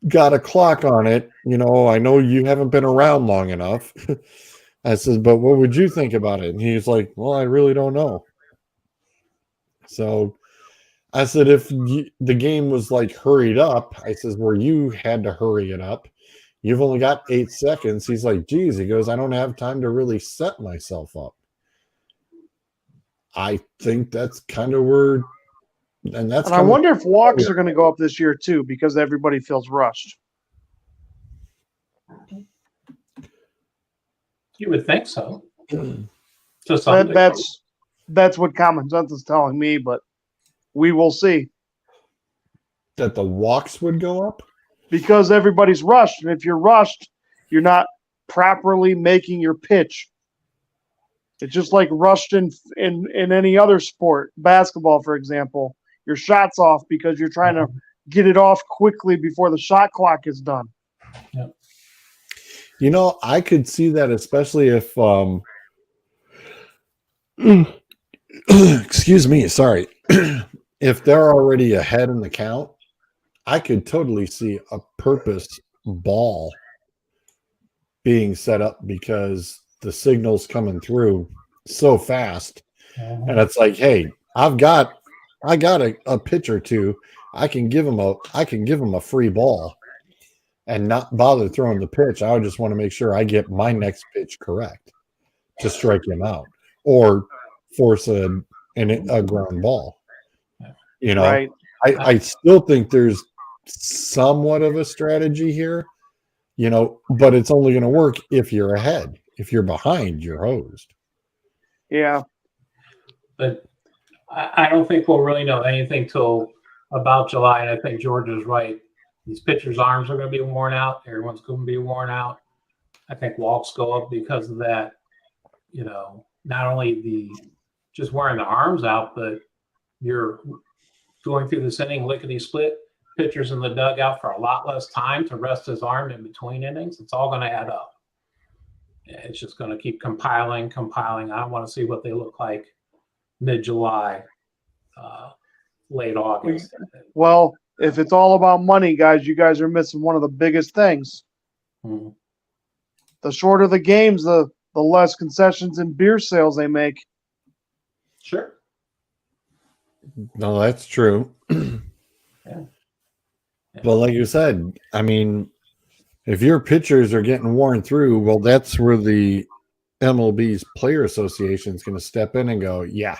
got a clock on it, I know you haven't been around long enough. I said, but what would you think about it? And he's like, well, I really don't know. So I said, if the game was like hurried up, I says, where you had to hurry it up, you've only got 8 seconds. He's like, geez, he goes, I don't have time to really set myself up. I think that's kind of where, and I wonder if walks are going to go up this year too, because everybody feels rushed. You would think so. That's what common sense is telling me, but we will see. That the walks would go up? Because everybody's rushed. And if you're rushed, you're not properly making your pitch. It's just like rushed in any other sport. Basketball, for example. Your shot's off because you're trying to get it off quickly before the shot clock is done. Yep. I could see that, especially if excuse me, sorry. If they're already ahead in the count, I could totally see a purpose ball being set up because the signal's coming through so fast. And it's like, hey, I got a pitch or two. I can give him a free ball and not bother throwing the pitch. I just want to make sure I get my next pitch correct to strike him out or force a ground ball. Right. I still think there's somewhat of a strategy here, but it's only going to work if you're ahead. If you're behind, you're hosed. Yeah. But I don't think we'll really know anything till about July. And I think George is right. These pitchers' arms are going to be worn out. Everyone's going to be worn out. I think walks go up because of that. Not only the just wearing the arms out, but you're going through this inning lickety split. Pitchers in the dugout for a lot less time to rest his arm in between innings. It's all going to add up. It's just going to keep compiling. I want to see what they look like mid-July, late August. Well, if it's all about money, guys, you guys are missing one of the biggest things. Hmm. The shorter the games, the less concessions and beer sales they make. Sure. No, that's true. Yeah. But like you said, I mean, If your pitchers are getting worn through, well, that's where the MLB's player association is going to step in and go, yeah,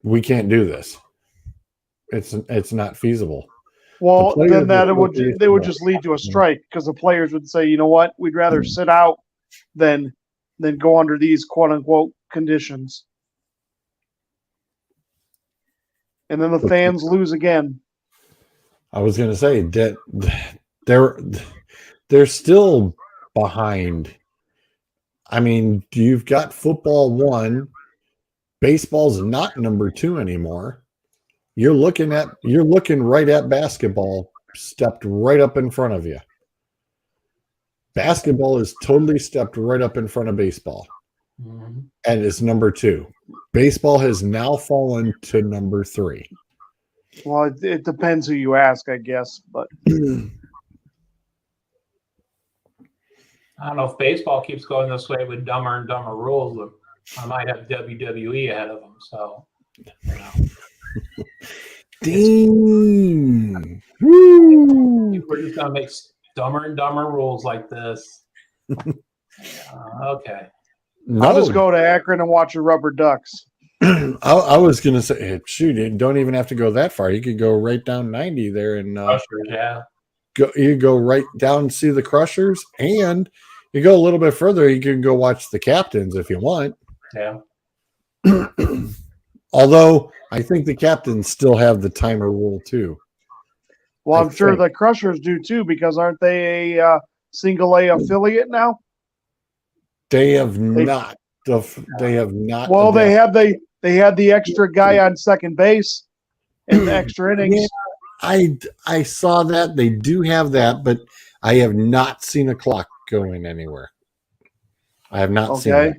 we can't do this. It's not feasible. Well, then they would Association- just lead to a strike because the players would say, you know what, we'd rather sit out than go under these quote unquote conditions. And then the fans lose again. I was going to say that they're still behind. I mean, you've got football 1, baseball's not number 2 anymore. You're looking right at basketball, stepped right up in front of you. Basketball is totally stepped right up in front of baseball, and it's number 2. Baseball has now fallen to number 3. Well, it depends who you ask, I guess. But I don't know if baseball keeps going this way with dumber and dumber rules. But I might have WWE ahead of them. So, you know. Ding! Woo! We're just gonna make dumber and dumber rules like this. Okay. I'll just go to Akron and watch the Rubber Ducks. I was going to say, shoot, you don't even have to go that far. You could go right down 90 there and Crushers, yeah. you go right down and see the Crushers, and you go a little bit further, you can go watch the Captains if you want. Yeah. Although I think the Captains still have the timer rule too. Well, I'm sure the Crushers do too, because aren't they a single A affiliate now? They have not. They have not. Well, they had the extra guy on second base in the extra innings. Yeah, I saw that. They do have that, but I have not seen a clock going anywhere. I have not seen that.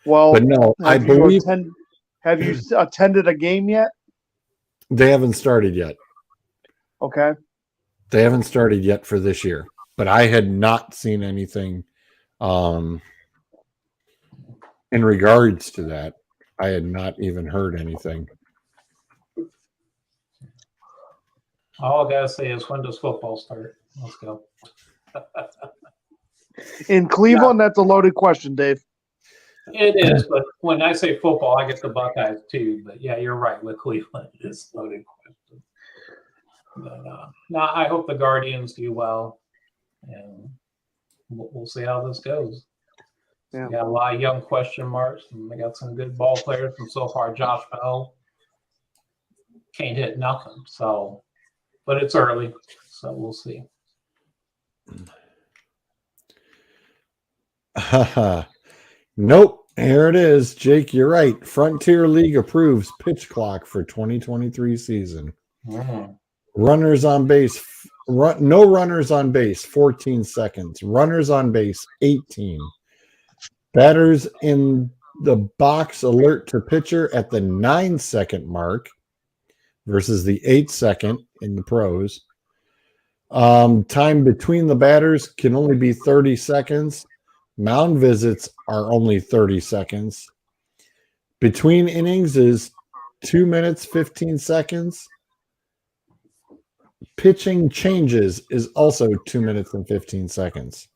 Well, but no, I believe. Have you attended a game yet? They haven't started yet. Okay. They haven't started yet for this year, but I had not seen anything in regards to that. I had not even heard anything. All I gotta say is, when does football start? Let's go. In Cleveland, that's a loaded question, Dave. It is, but when I say football, I get the Buckeyes too. But yeah, you're right. With Cleveland, it's a loaded question. But no, I hope the Guardians do well, and we'll see how this goes. Yeah. We got a lot of young question marks, and they got some good ball players. And so far, Josh Bell can't hit nothing. So, but it's early, so we'll see. Nope. Here it is. Jake, you're right. Frontier League approves pitch clock for 2023 season. Runners on base. No runners on base, 14 seconds. Runners on base, 18. Batters in the box alert to pitcher at the 9-second mark versus the 8-second in the pros. Time between the batters can only be 30 seconds. Mound visits are only 30 seconds. Between innings is 2 minutes, 15 seconds. Pitching changes is also 2 minutes and 15 seconds.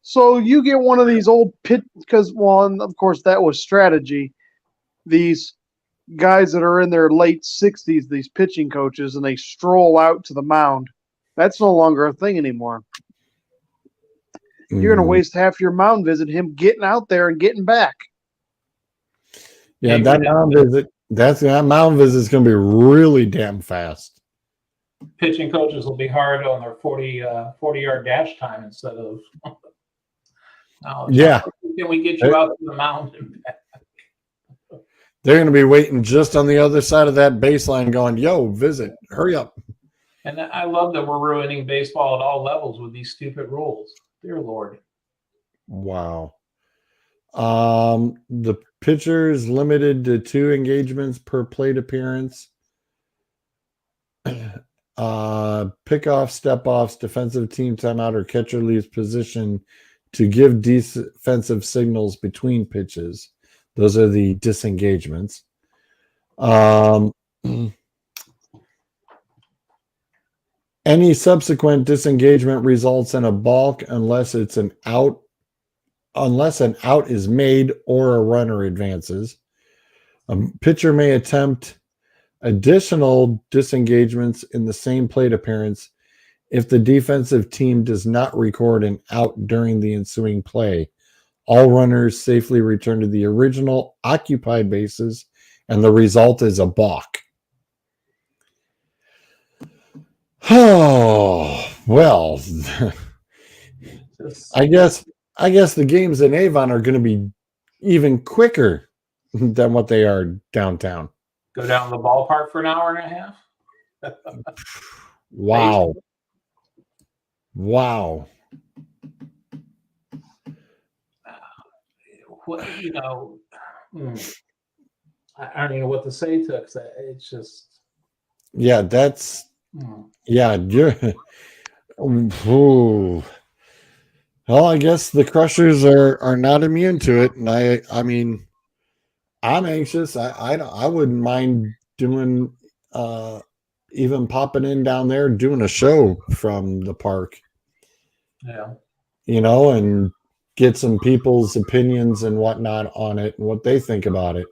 So you get one of these old because, well, and of course that was strategy. These guys that are in their late 60s, these pitching coaches, and they stroll out to the mound. That's no longer a thing anymore. You're going to waste half your mound visit him getting out there and getting back. Yeah, that mound visit is going to be really damn fast. Pitching coaches will be hard on their 40-yard dash time instead of. Yeah. Can we get you out to the mound and back? They're going to be waiting just on the other side of that baseline going, yo, visit, hurry up. And I love that we're ruining baseball at all levels with these stupid rules. Dear Lord. Wow. The pitchers limited to 2 engagements per plate appearance. Pickoff, step-offs, defensive team timeout, or catcher leaves position to give defensive signals between pitches. Those are the disengagements. And Any subsequent disengagement results in a balk unless an out is made or a runner advances. A pitcher may attempt additional disengagements in the same plate appearance if the defensive team does not record an out during the ensuing play. All runners safely return to the original occupied bases, and the result is a balk. Oh, well, I guess the games in Avon are going to be even quicker than what they are downtown. Go down to the ballpark for an hour and a half. Wow. Wow. What, I don't even know what to say to it. It's just. Yeah, that's. Yeah, you're. Ooh. Well, I guess the Crushers are not immune to it, and I mean, I'm anxious. I wouldn't mind doing even popping in down there doing a show from the park. Yeah. And get some people's opinions and whatnot on it and what they think about it.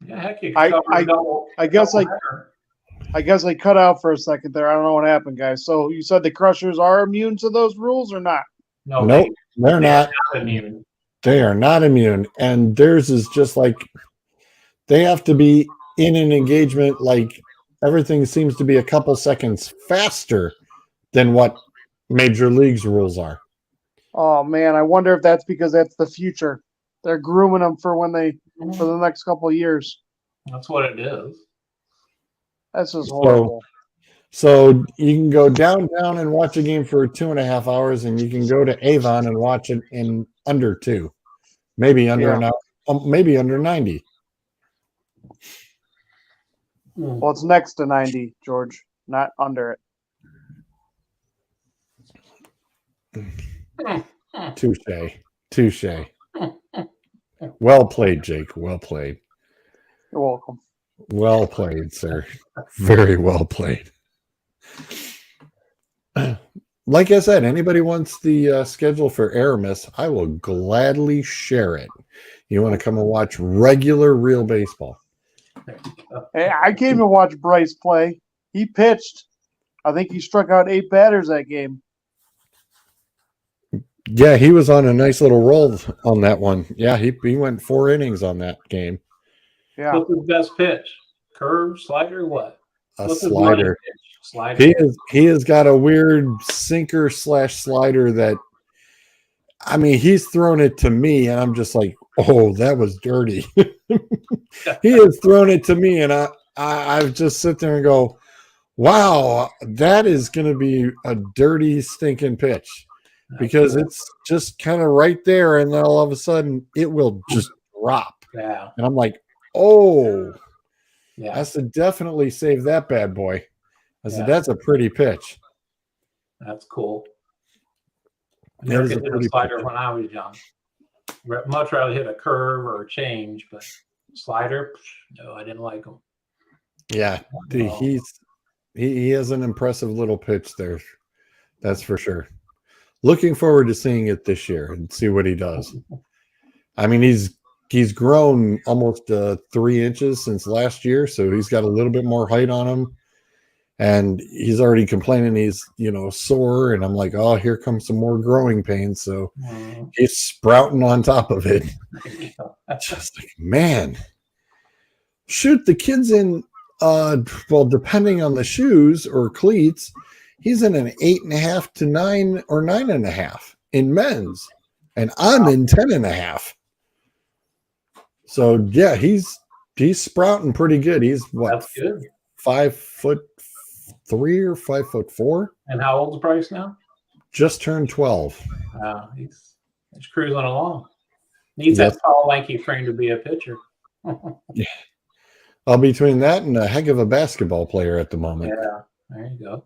Yeah, heck, you I guess I cut out for a second there. I don't know what happened, guys. So you said the Crushers are immune to those rules or not? No, nope, they're not immune. They are not immune. And theirs is just like they have to be in an engagement like everything seems to be a couple seconds faster than what Major League's rules are. Oh man, I wonder if that's because that's the future. They're grooming them for for the next couple of years. That's what it is. That's just horrible. So you can go downtown and watch a game for 2.5 hours, and you can go to Avon and watch it in under 2, maybe under an hour, maybe under 90. Well, it's next to 90, George, not under it. Touche. Well played, Jake. Well played. You're welcome. Well played, sir. Very well played. Like I said, anybody wants the schedule for Aramis, I will gladly share it. You want to come and watch regular real baseball? Hey, I came to watch Bryce play. He pitched. I think he struck out 8 batters that game. Yeah, he was on a nice little roll on that one. Yeah, he went 4 innings on that game. Yeah. What's his best pitch? Curve, slider, what? What's slider. Slider. He has got a weird sinker/slider that, I mean, he's thrown it to me, and I'm just like, oh, that was dirty. He has thrown it to me, and I just sit there and go, wow, that is going to be a dirty, stinking pitch. Because it's just kind of right there, and then all of a sudden it will just drop. Yeah. And I'm like, oh, yeah. I said, definitely save that bad boy. I said, that's a pretty pitch. That's cool. I never hit a slider when I was young. Much rather hit a curve or a change, but slider, no, I didn't like him. Yeah, he has an impressive little pitch there. That's for sure. Looking forward to seeing it this year and see what he does. I mean, he's grown almost 3 inches since last year, so he's got a little bit more height on him. And he's already complaining he's, sore. And I'm like, oh, here comes some more growing pains. So he's sprouting on top of it. Just like, man, shoot, the kid's in, depending on the shoes or cleats, he's in an 8.5 to 9 or 9.5 in men's. And I'm in 10.5. So, yeah, he's sprouting pretty good. He's what? That's good. 5'3" or 5'4". And how old's Bryce now? Just turned 12. He's cruising along. Needs that tall, lanky frame to be a pitcher. Yeah. Well, between that and a heck of a basketball player at the moment. Yeah, there you go.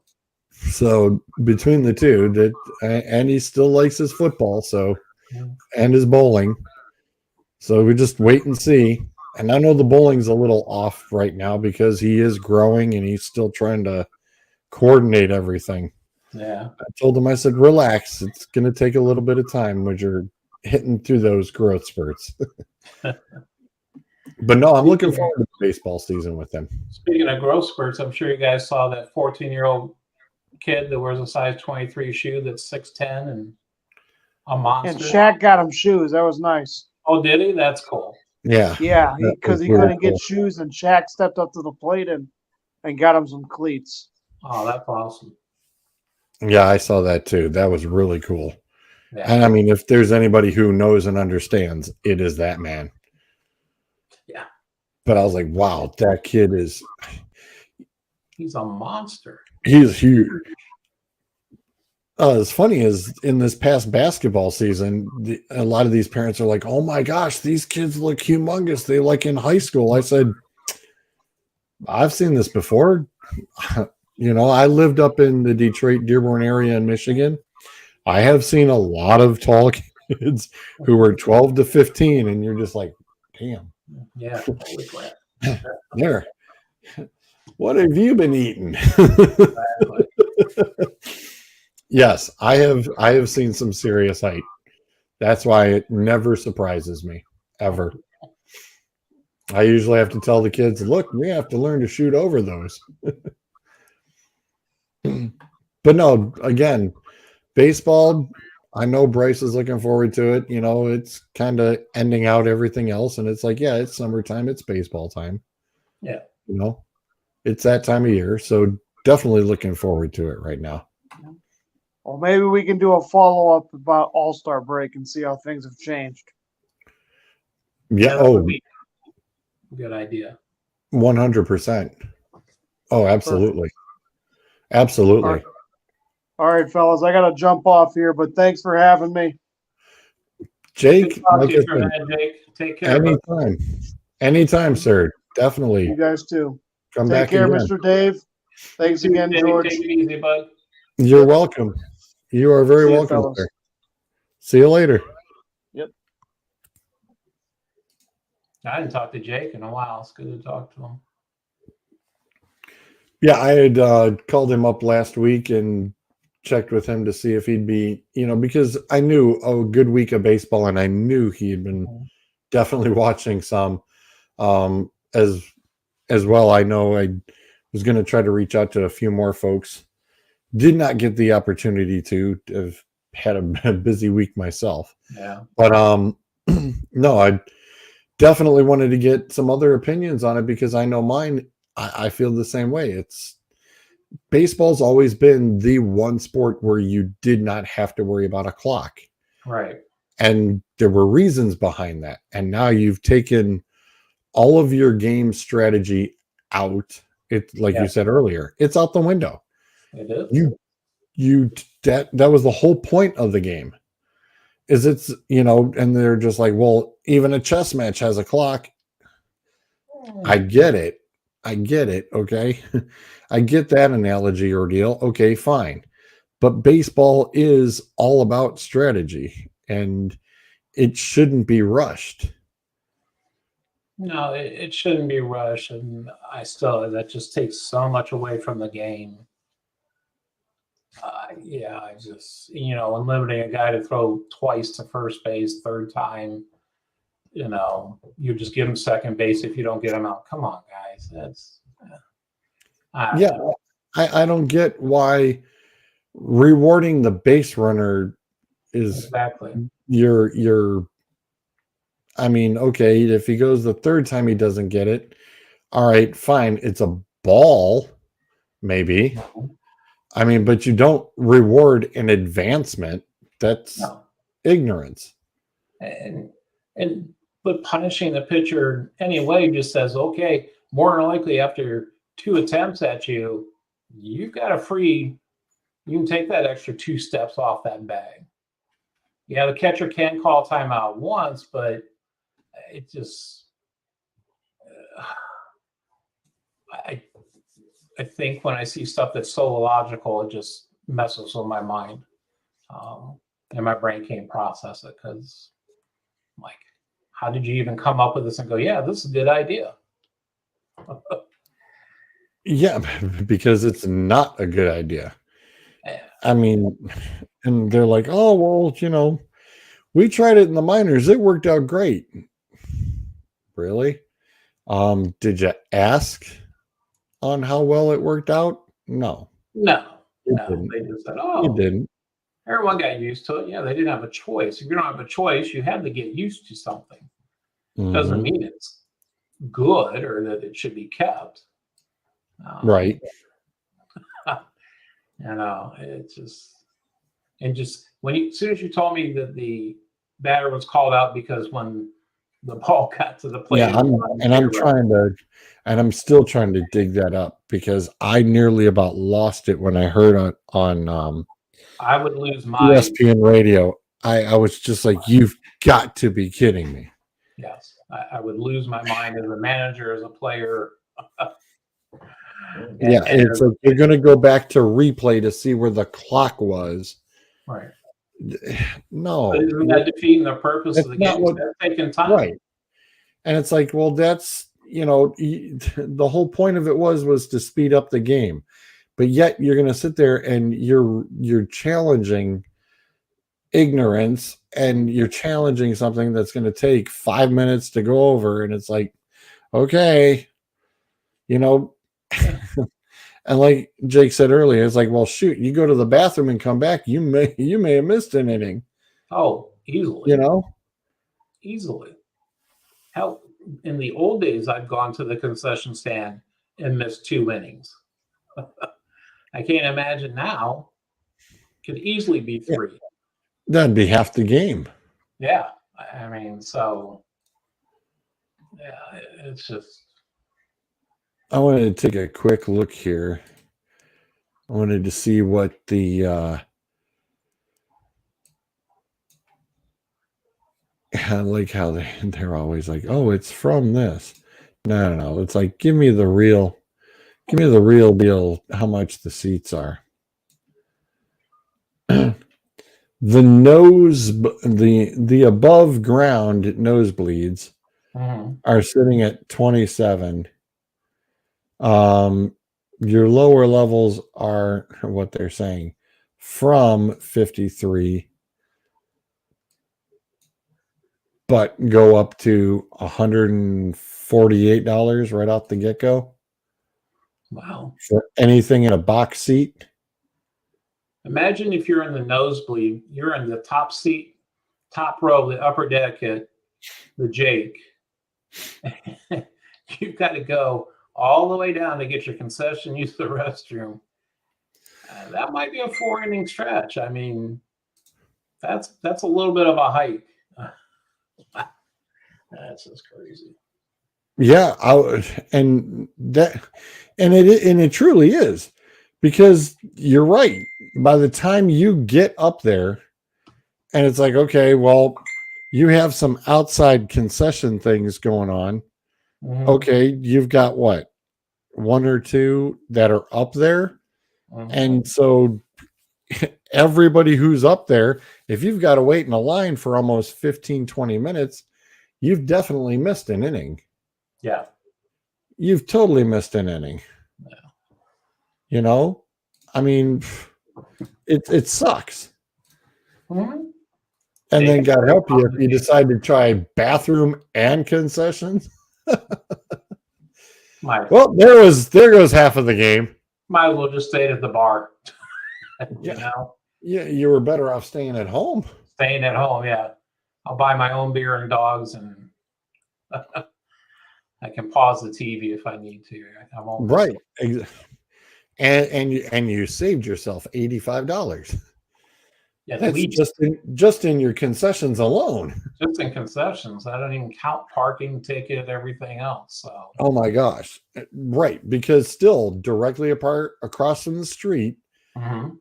So between the two, and he still likes his football, and his bowling. So we just wait and see. And I know the bowling's a little off right now because he is growing and he's still trying to coordinate everything. Yeah. I told him, I said, relax. It's going to take a little bit of time when you're hitting through those growth spurts. But no, I'm looking forward to the baseball season with him. Speaking of growth spurts, I'm sure you guys saw that 14-year-old kid that wears a size 23 shoe that's 6'10" and a monster. And Shaq got him shoes. That was nice. Oh, did he? That's cool. Yeah. Yeah, That because was he really couldn't cool. get shoes, and Shaq stepped up to the plate and got him some cleats. Oh, that's awesome. Yeah, I saw that too. That was really cool. Yeah. And I mean, if there's anybody who knows and understands, it is that man. Yeah. But I was like, wow, that kid He's a monster. he's huge. As funny as in this past basketball season, a lot of these parents are like, oh my gosh, these kids look humongous. They like in high school. I said, I've seen this before. I lived up in the Detroit, Dearborn area in Michigan. I have seen a lot of tall kids who were 12 to 15, and you're just like, damn. Yeah. Holy crap. There. What have you been eating? Exactly. Yes, I have seen some serious height. That's why it never surprises me, ever. I usually have to tell the kids, look, we have to learn to shoot over those. But no, again, baseball, I know Bryce is looking forward to it. It's kind of ending out everything else. And it's like, yeah, it's summertime. It's baseball time. Yeah. It's that time of year. So definitely looking forward to it right now. Well, maybe we can do a follow-up about All-Star break and see how things have changed. Yeah. That would be a good idea. 100%. Oh, absolutely. Absolutely. All right, fellas, I got to jump off here, but thanks for having me. Jake, Good talk like to you I for a said, minute, Jake. Take care. bud. anytime, sir. Definitely You guys too. come Take back care, again. Mr. Dave. Thanks again, Dave, George. Take it easy, bud. You're welcome. You are very See you, welcome, fellas. sir. See you later. I didn't talk to Jake in a while. It's good to talk to him. Yeah, I had called him up last week and checked with him to see if he'd be, because I knew a good week of baseball, and I knew he had been definitely watching some. As well, I know I was going to try to reach out to a few more folks. Did not get the opportunity to. Have had a busy week myself. Yeah. But no, I definitely wanted to get some other opinions on it because I know mine. I feel the same way. Baseball's always been the one sport where you did not have to worry about a clock. Right. And there were reasons behind that. And now you've taken all of your game strategy out. It's like you said earlier, it's out the window. It is. That was the whole point of the game. And they're just like, well, even a chess match has a clock. I get it. Okay. I get that analogy or deal. Okay, fine. But baseball is all about strategy, and it shouldn't be rushed. No, it shouldn't be rushed. And that just takes so much away from the game. I just, and limiting a guy to throw twice to first base, third time, you just give him second base if you don't get him out. Come on, guys. I don't get why rewarding the base runner is exactly okay, if he goes the third time he doesn't get it, all right, fine. It's a ball, maybe. But you don't reward an advancement. That's ignorance. But punishing the pitcher anyway just says, okay, more than likely after 2 attempts at you, you've got you can take that extra 2 steps off that bag. Yeah, the catcher can call timeout once, but it just, I think when I see stuff that's so illogical, it just messes with my mind. And my brain can't process it because, like, how did you even come up with this and go, yeah, this is a good idea? Yeah, because it's not a good idea. Yeah. I mean, and they're like, oh, well, we tried it in the minors. It worked out great. Really? Did you ask on how well it worked out? No, No, it no. didn't. They just said, It "Oh, didn't. everyone got used to it." Yeah, they didn't have a choice. If you don't have a choice, you had to get used to something. Doesn't Mhm. mean it's good or that it should be kept. Right. It's just and just as soon as you told me that the batter was called out because when the ball got to the plate, Yeah, I'm still trying to dig that up because I nearly about lost it when I heard on I would lose my ESPN radio. I was just like, you've got to be kidding me. yes. I would lose my mind as a manager, as a player. Yeah, it's like you're going to go back to replay to see where the clock was. Right. No, Isn't that defeating the purpose that's of the not game? what. That's taking time. Right. And it's like, well, that's, the whole point of it was to speed up the game. But yet you're going to sit there and you're challenging ignorance and you're challenging something that's going to take 5 minutes to go over. And it's like, okay, and like Jake said earlier, it's like, well, shoot, you go to the bathroom and come back, you may have missed an inning. Oh, easily. Easily. Hell, in the old days, I've gone to the concession stand and missed 2 innings. I can't imagine now. Could easily be 3. That'd be half the game. Yeah. I mean, so yeah, it's just. I wanted to take a quick look here. I wanted to see what the I like how they're always like, oh, it's from this. No. It's like, give me the real deal, how much the seats are. The above ground nosebleeds are sitting at 27. Your lower levels are what they're saying from 53, but go up to $148 right off the get-go. Wow. For anything in a box seat. Imagine if you're in the nosebleed, you're in the top seat, top row, the upper deck at the Jake. You've got to go all the way down to get your concession, use the restroom. That might be a 4-inning stretch. I mean, that's a little bit of a hike. That's just crazy. Yeah, it truly is, because you're right. By the time you get up there, and it's like, okay, well, you have some outside concession things going on. Mm-hmm. Okay, you've got what, 1 or 2 that are up there, and so everybody who's up there, if you've got to wait in a line for almost 15-20 minutes, you've definitely missed an inning. Yeah. You've totally missed an inning. Yeah. I mean, it sucks. Mm-hmm. And then God help you if you decide to try bathroom and concessions. Well, there goes half of the game. Might as well just stay at the bar. Yeah, you were better off staying at home. Staying at home, yeah. I'll buy my own beer and dogs, and I can pause the TV if I need to. I won't. Right, and you saved yourself $85. Yeah, that's just in your concessions alone. Just in concessions, I don't even count parking ticket, everything else. So. Oh my gosh, right? Because still directly across from the street,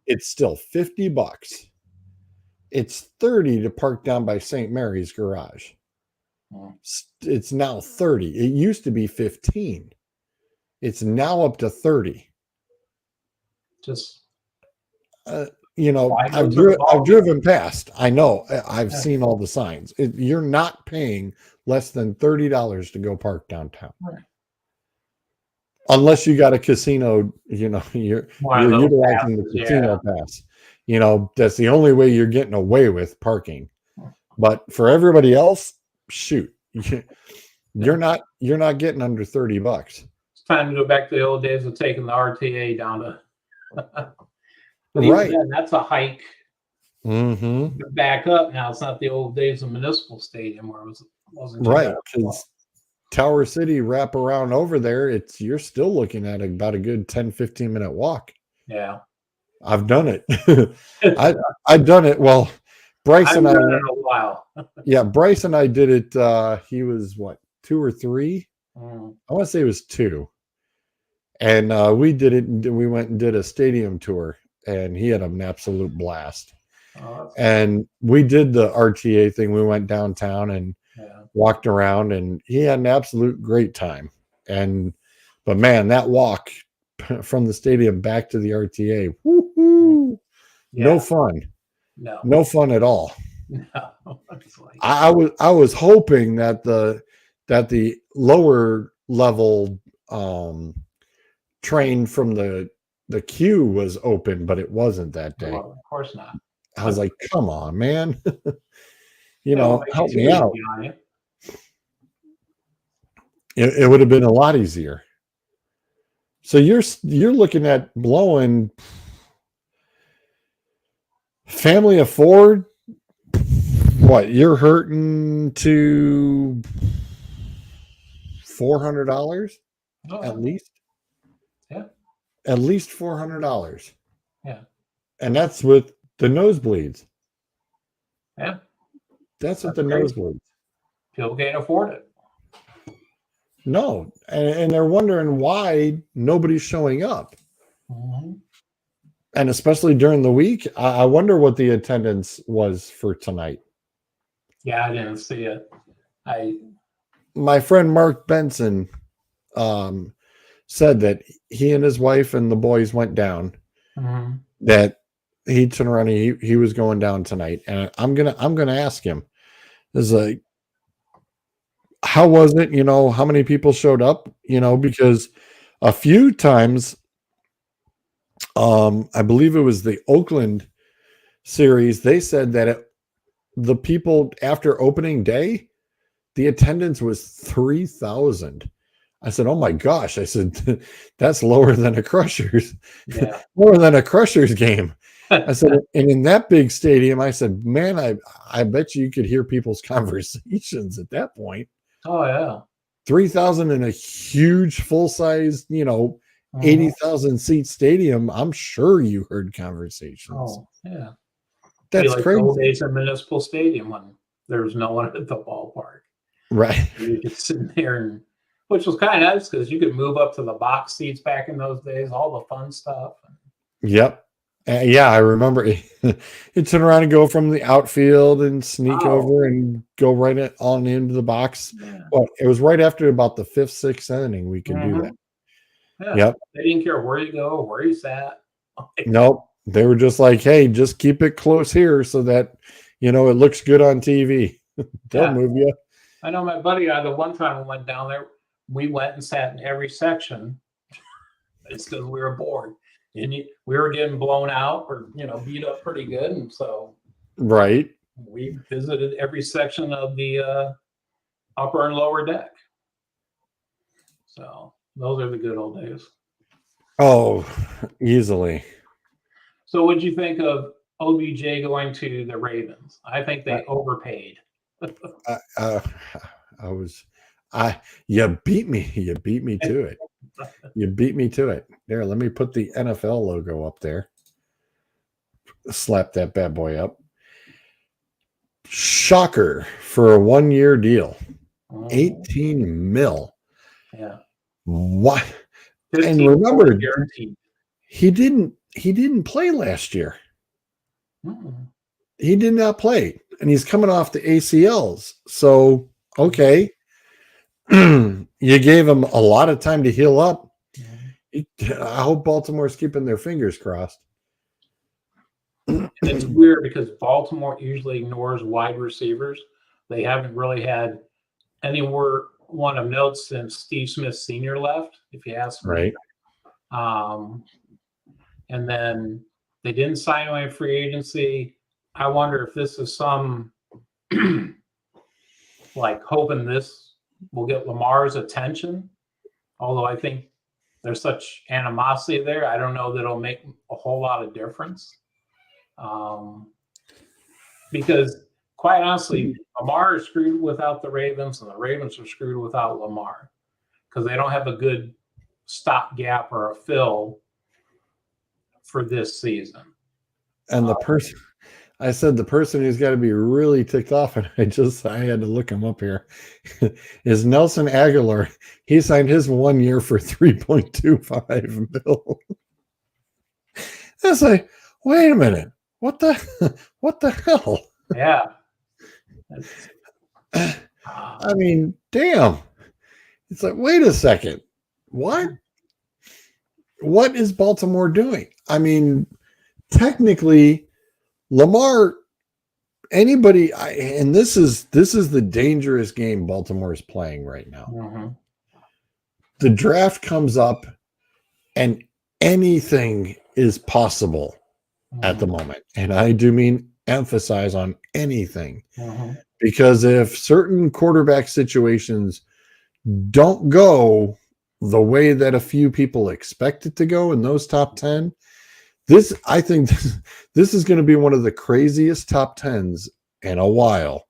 it's still $50. It's $30 to park down by St. Mary's garage. It's now $30. It used to be $15. It's now up to $30. Just I've driven past. I know. I've seen all the signs. You're not paying less than $30 to go park downtown. Right. unless you got a casino, you're One of those utilizing the passes, casino pass. That's the only way you're getting away with parking. But for everybody else, shoot, you're not getting under $30. It's time to go back to the old days of taking the RTA down to. But even Right. then, that's a hike Mm-hmm. back up. Now it's not the old days of Municipal Stadium where it wasn't too Right, bad. because Tower City wrap around over there, you're still looking at about a good 10-15 minute walk. Yeah, I've done it. I've done it. Well, Bryce I've and I done it in a while. yeah, Bryce and I did it. He was what, 2 or 3? I want to say it was 2. And we did it. We went and did a stadium tour, and he had an absolute blast. And we did the RTA thing. We went downtown and walked around, and he had an absolute great time. But man, that walk from the stadium back to the RTA, woo-hoo, no fun. No fun at all. No. I was hoping that the lower level train from the queue was open, but it wasn't that day. Well, of course not. I was like, come on, man. Help me out. It would have been a lot easier. So you're looking at blowing family of 4. What, you're hurting to $400 at least? Yeah. At least $400. Yeah. And that's with the nosebleeds. Yeah. That's with the nosebleeds. People can't afford it. No. And they're wondering why nobody's showing up. Mm-hmm. And especially during the week, I wonder what the attendance was for tonight. Yeah, I didn't see it. My friend Mark Benson said that he and his wife and the boys went down. Mm-hmm. That he turned around and he was going down tonight. And I'm gonna ask him. Is like, how was it? How many people showed up? Because a few times, I believe it was the Oakland series, they said that the people after opening day, the attendance was 3,000. I said, oh my gosh. I said, that's lower than a Crushers. Yeah. Lower than a Crushers game. I said, and in that big stadium, I said, man, I bet you could hear people's conversations at that point. Oh, yeah. 3,000 in a huge full-size, 80,000 seat stadium. I'm sure you heard conversations. Oh, yeah. That's like crazy. The old days in Municipal Stadium when there was no one at the ballpark. Right. You could sit there, which was kind of nice because you could move up to the box seats back in those days, all the fun stuff. Yep. Yeah, I remember you'd turn around and go from the outfield and sneak over and go right on into the box. Yeah. Well, it was right after about the 5th, 6th inning we could do that. Yeah. Yep. They didn't care where you go, where you sat. Nope. They were just like, hey, just keep it close here so that, it looks good on TV. They'll move you. I know my buddy, the one time we went down there, we went and sat in every section. It's because we were bored. And we were getting blown out or, beat up pretty good. And so we visited every section of the upper and lower deck. So those are the good old days. Oh, easily. So what'd you think of OBJ going to the Ravens? I think they overpaid. You beat me. You beat me to it. You beat me to it. There, let me put the NFL logo up there. Slap that bad boy up. Shocker for a 1-year deal. 18 mil. Yeah. What? And remember, guaranteed. He didn't play last year. Mm-mm. He did not play. And he's coming off the ACLs. So, okay. You gave him a lot of time to heal up. I hope Baltimore's keeping their fingers crossed. And it's weird because Baltimore usually ignores wide receivers. They haven't really had anywhere one of note since Steve Smith Sr. left, if you ask me. Right. And then they didn't sign away free agency. I wonder if this is some like hoping this will get Lamar's attention. Although I think there's such animosity there, I don't know that it'll make a whole lot of difference. Because quite honestly, Lamar is screwed without the Ravens, and the Ravens are screwed without Lamar because they don't have a good stopgap or a fill for this season. And the person, I said the person who's got to be really ticked off, and I had to look him up here, is Nelson Aguilar. He signed his 1 year for $3.25 million. It's like, wait a minute, what the hell? Yeah. I mean, damn. It's like, wait a second. What is Baltimore doing? I mean, technically, Lamar, anybody, and this is the dangerous game Baltimore is playing right now. Mm-hmm. The draft comes up, and anything is possible at the moment. And I do mean emphasize on anything. Because if certain quarterback situations don't go the way that a few people expect it to go in those top 10, I think this is going to be one of the craziest top 10s in a while.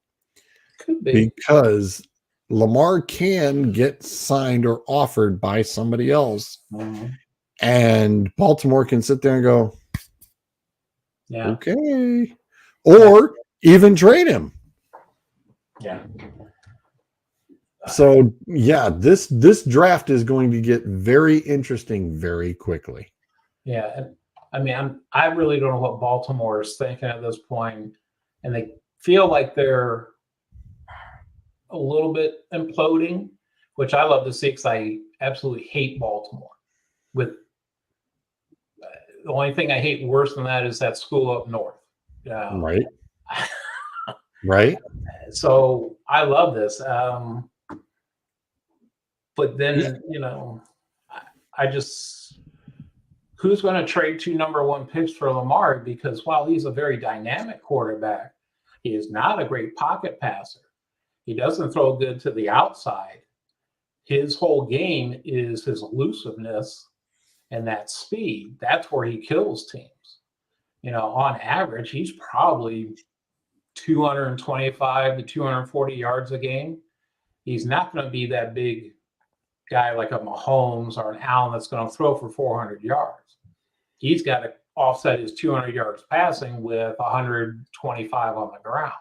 Could be. Because Lamar can get signed or offered by somebody else. And Baltimore can sit there and go, yeah, okay. Or even trade him. Yeah. So yeah, this draft is going to get very interesting very quickly. Yeah. And I mean, I really don't know what Baltimore is thinking at this point, and they feel like they're a little bit imploding, which I love to see because I absolutely hate Baltimore. With the only thing I hate worse than that is that school up north. Right. Right. So I love this. But then, I just, who's going to trade 2 number 1 picks for Lamar? Because while he's a very dynamic quarterback, he is not a great pocket passer. He doesn't throw good to the outside. His whole game is his elusiveness and that speed. That's where he kills teams. On average, he's probably 225 to 240 yards a game. He's not going to be that big guy like a Mahomes or an Allen that's going to throw for 400 yards. He's got to offset his 200 yards passing with 125 on the ground.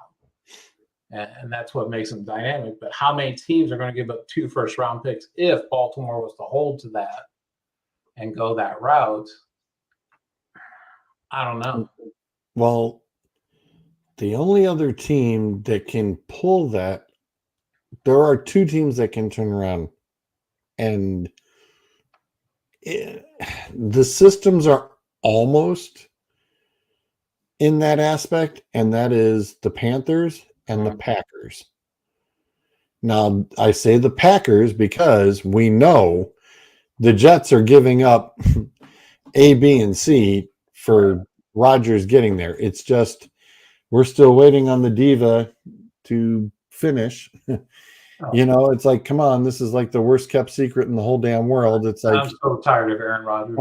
And that's what makes him dynamic. But how many teams are going to give up 2 first-round picks if Baltimore was to hold to that and go that route? I don't know. Well, the only other team that can pull that, there are 2 teams that can turn around, and the systems are almost in that aspect, and that is the Panthers and the Packers. Now, I say the Packers because we know the Jets are giving up A, B, and C for Rodgers getting there. It's just we're still waiting on the diva to finish. It's like, come on, this is like the worst kept secret in the whole damn world. It's like, I'm so tired of Aaron Rodgers.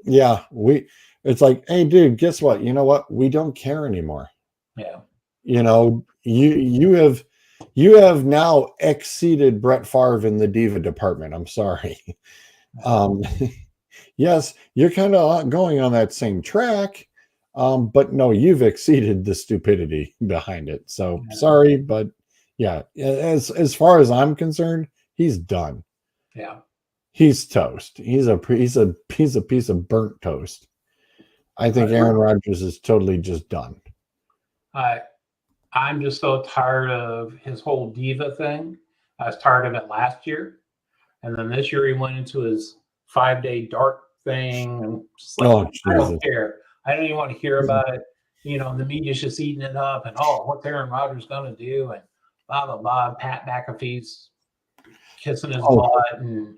Yeah, it's like, hey, dude, guess what? You know what? We don't care anymore. Yeah. You have now exceeded Brett Favre in the diva department. I'm sorry. Yes, you're kind of going on that same track, but no, you've exceeded the stupidity behind it. So sorry, but yeah, as far as I'm concerned, he's done. Yeah, he's toast. He's a piece of burnt toast. I think Aaron Rodgers is totally just done. I'm just so tired of his whole diva thing. I was tired of it last year, and then this year he went into his 5-day dark thing, and just like, I don't care. I don't even want to hear about it. The media's just eating it up, and what's Aaron Rodgers going to do, and blah blah blah. Pat McAfee's kissing his Oh. butt, and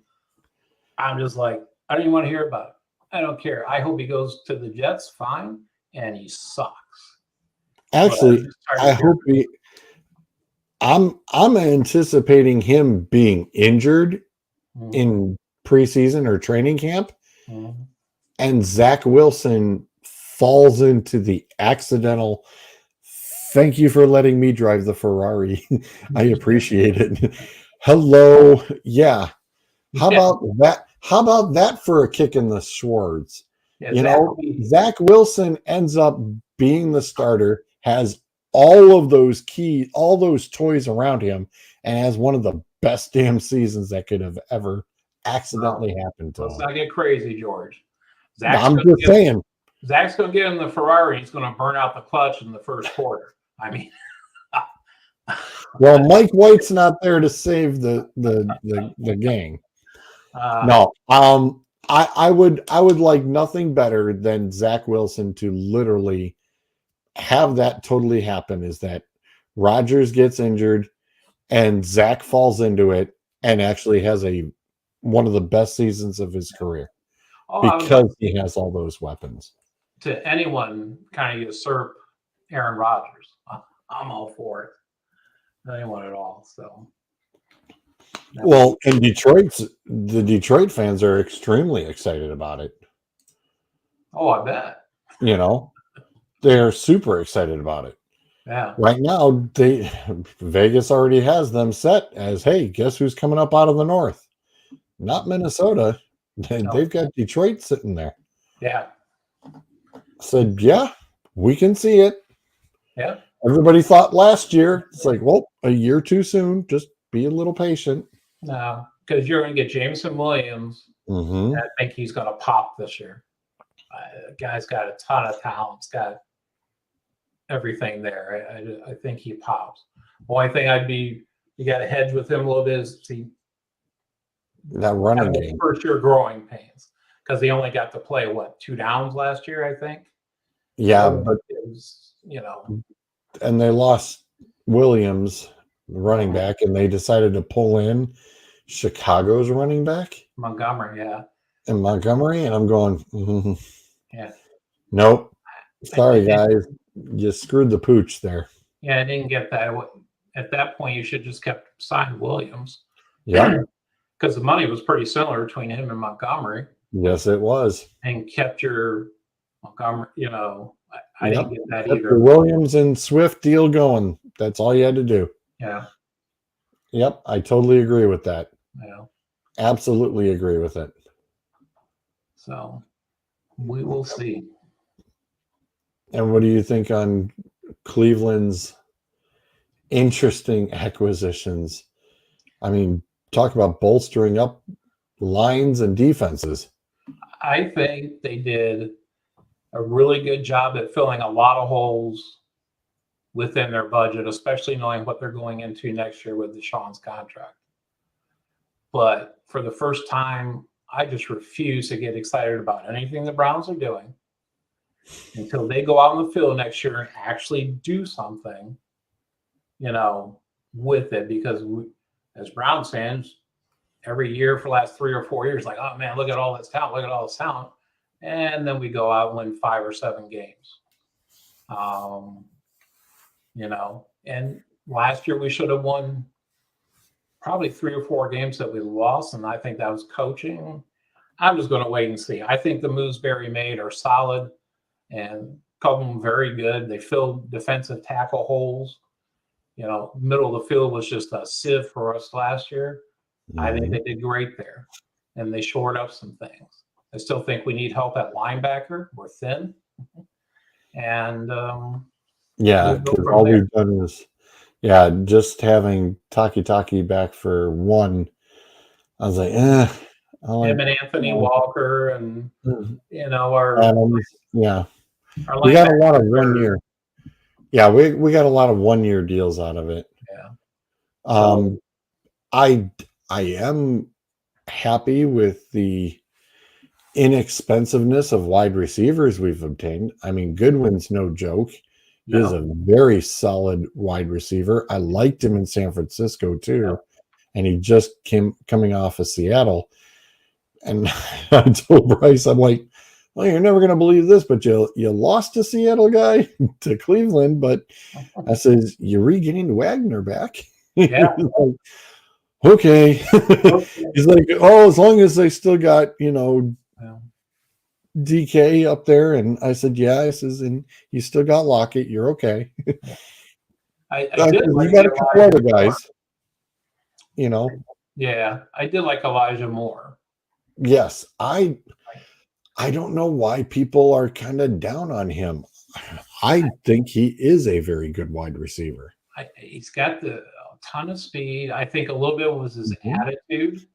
I'm just like, I don't even want to hear about it. I don't care. I hope he goes to the Jets, fine, and he sucks. Actually, I hope he. I'm anticipating him being injured in preseason or training camp, and Zach Wilson falls into the accidental. Thank you for letting me drive the Ferrari. I appreciate it. Hello, yeah. How about that? How about that for a kick in the Schwartz? Yeah, Zach Wilson ends up being the starter, has all of those all those toys around him, and has one of the best damn seasons that could have ever accidentally happened to let's him. not get crazy, George. I'm just saying. Zach's going to get in the Ferrari. He's going to burn out the clutch in the first quarter. I mean, well, Mike White's not there to save the gang. No, I would like nothing better than Zach Wilson to literally have that totally happen. Is that Rodgers gets injured and Zach falls into it and actually has one of the best seasons of his career because he has all those weapons. To anyone kind of usurp Aaron Rodgers, I'm all for it. Anyone at all. So, well, and the Detroit fans are extremely excited about it. Oh, I bet. They're super excited about it. Yeah. Right now, Vegas already has them set as, hey, guess who's coming up out of the north? Not Minnesota. They've got Detroit sitting there. Yeah. Said, yeah, we can see it. Yeah. Everybody thought last year, it's like, well, a year too soon. Just be a little patient. No, because you're going to get Jameson Williams. Mm-hmm. I think he's going to pop this year. The guy's got a ton of talent. He's got everything there. I think he pops. The only thing you got to hedge with him a little bit is that running game. First year growing pains because he only got to play 2 downs last year, I think. Yeah, so but it was, and they lost Williams, the running back, and they decided to pull in Chicago's running back, Montgomery. Yeah, and Montgomery, and I'm going, yeah, nope. Sorry, guys, you screwed the pooch there. Yeah, I didn't get that. At that point, you should just kept signed Williams. Yeah, because the money was pretty similar between him and Montgomery. Yes, it was. And kept your Montgomery, I didn't get that either. The Williams and Swift deal going. That's all you had to do. Yeah. Yep, I totally agree with that. Yeah. Absolutely agree with it. So we will see. And what do you think on Cleveland's interesting acquisitions? I mean, talk about bolstering up lines and defenses. I think they did a really good job at filling a lot of holes within their budget, especially knowing what they're going into next year with Deshaun's contract. But for the first time, I just refuse to get excited about anything the Browns are doing until they go out on the field next year and actually do something, with it. Because as Browns fans, every year for the last 3 or 4 years, like, oh man, look at all this talent, look at all this talent. And then we go out and win 5 or 7 games. And last year we should have won probably 3 or 4 games that we lost. And I think that was coaching. I'm just going to wait and see. I think the moves Barry made are solid and a couple of them very good. They filled defensive tackle holes. Middle of the field was just a sieve for us last year. Mm-hmm. I think they did great there. And they shored up some things. I still think we need help at linebacker. We're thin. And because all we've done is just having Taki back for one. I was like, him and Anthony Walker and our Adams, we got a lot of 1 year. Yeah, we got a lot of 1 year deals out of it. Yeah. I am happy with the inexpensiveness of wide receivers we've obtained. I mean, Goodwin's no joke. He is a very solid wide receiver. I liked him in San Francisco too. and he just coming off of Seattle. And I told Bryce, I'm like, well, you're never going to believe this, but you lost to Seattle guy to Cleveland. But I says, you regained Wagner back. Yeah. Like, okay. He's like, oh, as long as they still got, DK up there. And I said, yeah. I says, and you still got Lockett. You're okay. I You did like got a couple other guys, Yeah, I did like Elijah Moore. Yes, I don't know why people are kind of down on him. I think he is a very good wide receiver. He's got a ton of speed. I think a little bit was his attitude,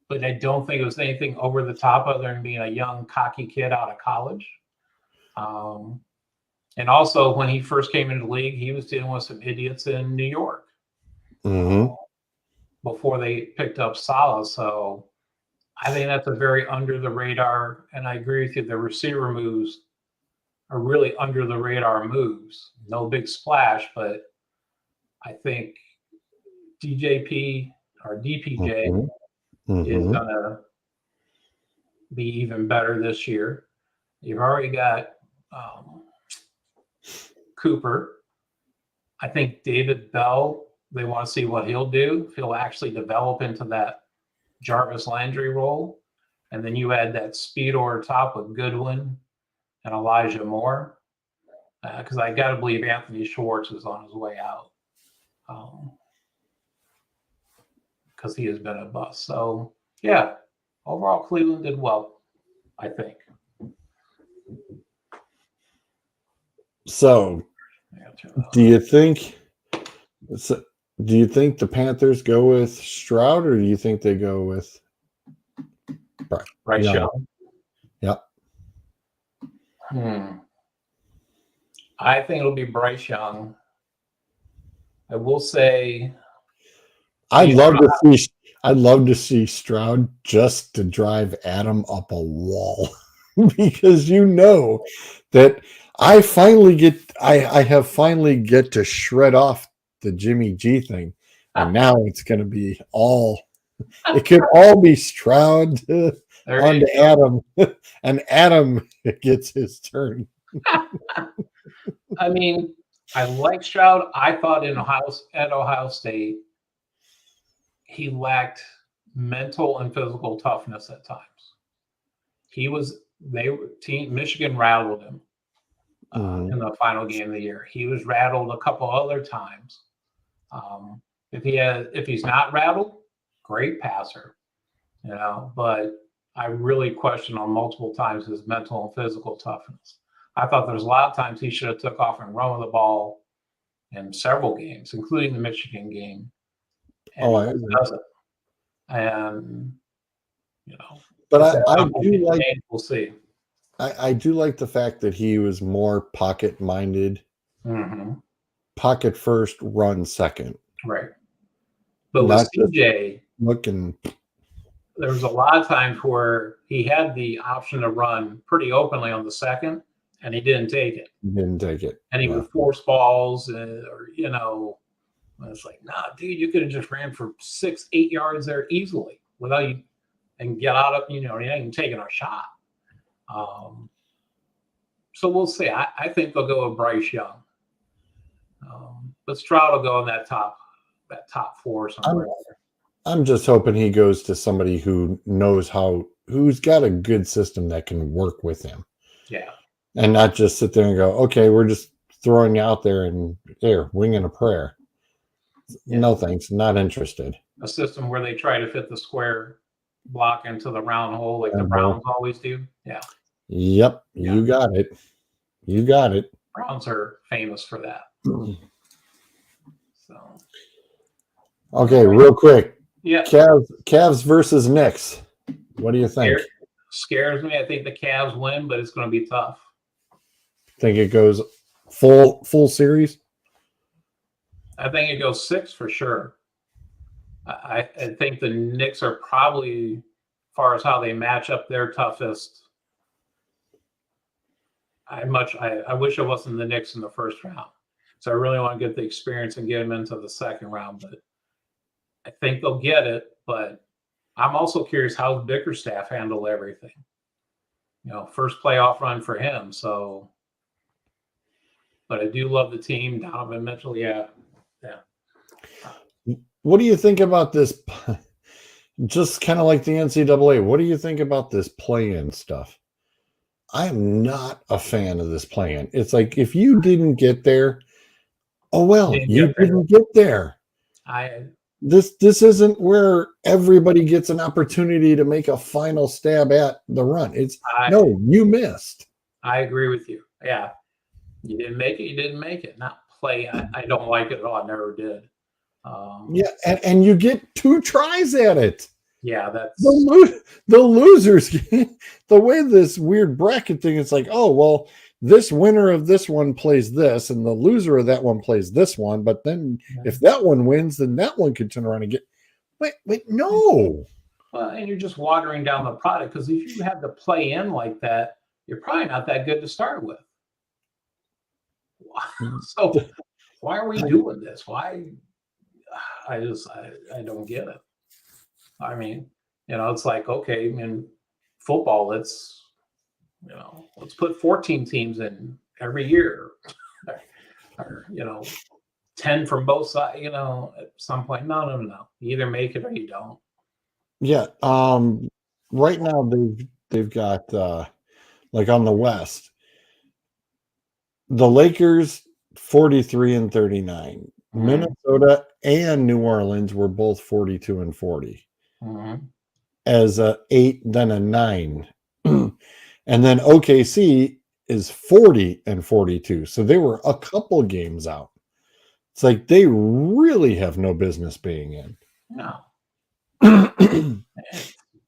but I don't think it was anything over the top other than being a young, cocky kid out of college. And also, when he first came into the league, he was dealing with some idiots in New York before they picked up Salah. So I think that's a very under the radar. And I agree with you. The receiver moves are really under the radar moves. No big splash, but I think DJP or DPJ is going to be even better this year. You've already got Cooper. I think David Bell, they want to see what he'll do, if he'll actually develop into that Jarvis Landry role. And then you add that speed over top with Goodwin and Elijah Moore. Because I got to believe Anthony Schwartz is on his way out. Because he has been a bust. So, yeah, overall, Cleveland did well, I think. So, do you think the Panthers go with Stroud, or do you think they go with Bryce Young? Yep. I think it'll be Bryce Young. I will say, I'd love to see Stroud just to drive Adam up a wall, because that I have finally get to shred off the Jimmy G thing, and now it's going to be it could all be Stroud onto Adam, and Adam gets his turn. I mean, I like Stroud. I thought at Ohio State, he lacked mental and physical toughness at times. Michigan rattled him in the final game of the year. He was rattled a couple other times. If he's not rattled, great passer, but I really question on multiple times his mental and physical toughness. I thought there was a lot of times he should have took off and run with the ball in several games, including the Michigan game. And he doesn't. And but I do like. We'll see. I do like the fact that he was more pocket minded. Pocket first, run second. Right. But with CJ, looking. There was a lot of times where he had the option to run pretty openly on the second, and he didn't take it. And he would force balls, it's like, nah, dude, you could have just ran for 6-8 yards there easily without you and get out of, you ain't even taking a shot. So we'll see. I think they'll go with Bryce Young. But Stroud will go in that top four somewhere. I'm just hoping he goes to somebody who's got a good system that can work with him. Yeah. And not just sit there and go, okay, we're just throwing you out there and winging a prayer. Yeah. No, thanks. Not interested. A system where they try to fit the square block into the round hole like the Browns always do. Yeah. Yep. Yeah. You got it. Browns are famous for that. So. Okay, real quick. Yeah. Cavs versus Knicks. What do you think? Scares me. I think the Cavs win, but it's going to be tough. Think it goes full series? I think it goes 6 for sure. I think the Knicks are probably, as far as how they match up, their toughest. I wish it wasn't the Knicks in the first round. So I really want to get the experience and get them into the second round. But I think they'll get it, but I'm also curious how Bickerstaff handle everything. First playoff run for him. So, but I do love the team. Donovan Mitchell, yeah. What do you think about this? Just kind of like the NCAA. What do you think about this play-in stuff? I am not a fan of this play-in. It's like if you didn't get there, oh well, you didn't get there. This isn't where everybody gets an opportunity to make a final stab at the run. No, you missed. I agree with you. Yeah. You didn't make it, you didn't make it. Not play. I don't like it at all. I never did. Yeah, and you get 2 tries at it. Yeah, that's the losers. The way this weird bracket thing, it's like, oh well, this winner of this one plays this, and the loser of that one plays this one. But then if that one wins, then that one could turn around and get. Wait, no. Well, and you're just watering down the product because if you have to play in like that, you're probably not that good to start with. So why are we doing this? Why? I don't get it. I mean, it's like, okay, in football, let's put 14 teams in every year, or 10 from both sides. At some point, no. You either make it or you don't. Yeah. Right now they've got like on the West, the Lakers 43 and 39. Mm-hmm. Minnesota and New Orleans were both 42 and 40. Mm-hmm. As a 8, then a 9. And then OKC is 40 and 42. So they were a couple games out. It's like they really have no business being in. No.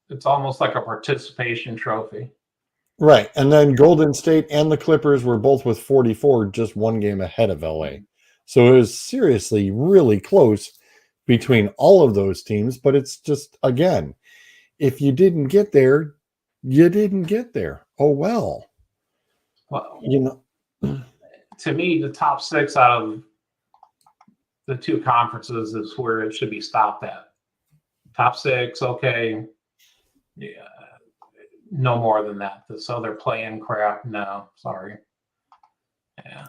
It's almost like a participation trophy. Right. And then Golden State and the Clippers were both with 44, just 1 game ahead of LA. So it was seriously really close between all of those teams. But it's just, again, if you didn't get there, you didn't get there. Oh, well. Well, to me, the top 6 out of the 2 conferences is where it should be stopped at. Top 6, okay. Yeah. No more than that. This other play-in crap, no, sorry. Yeah.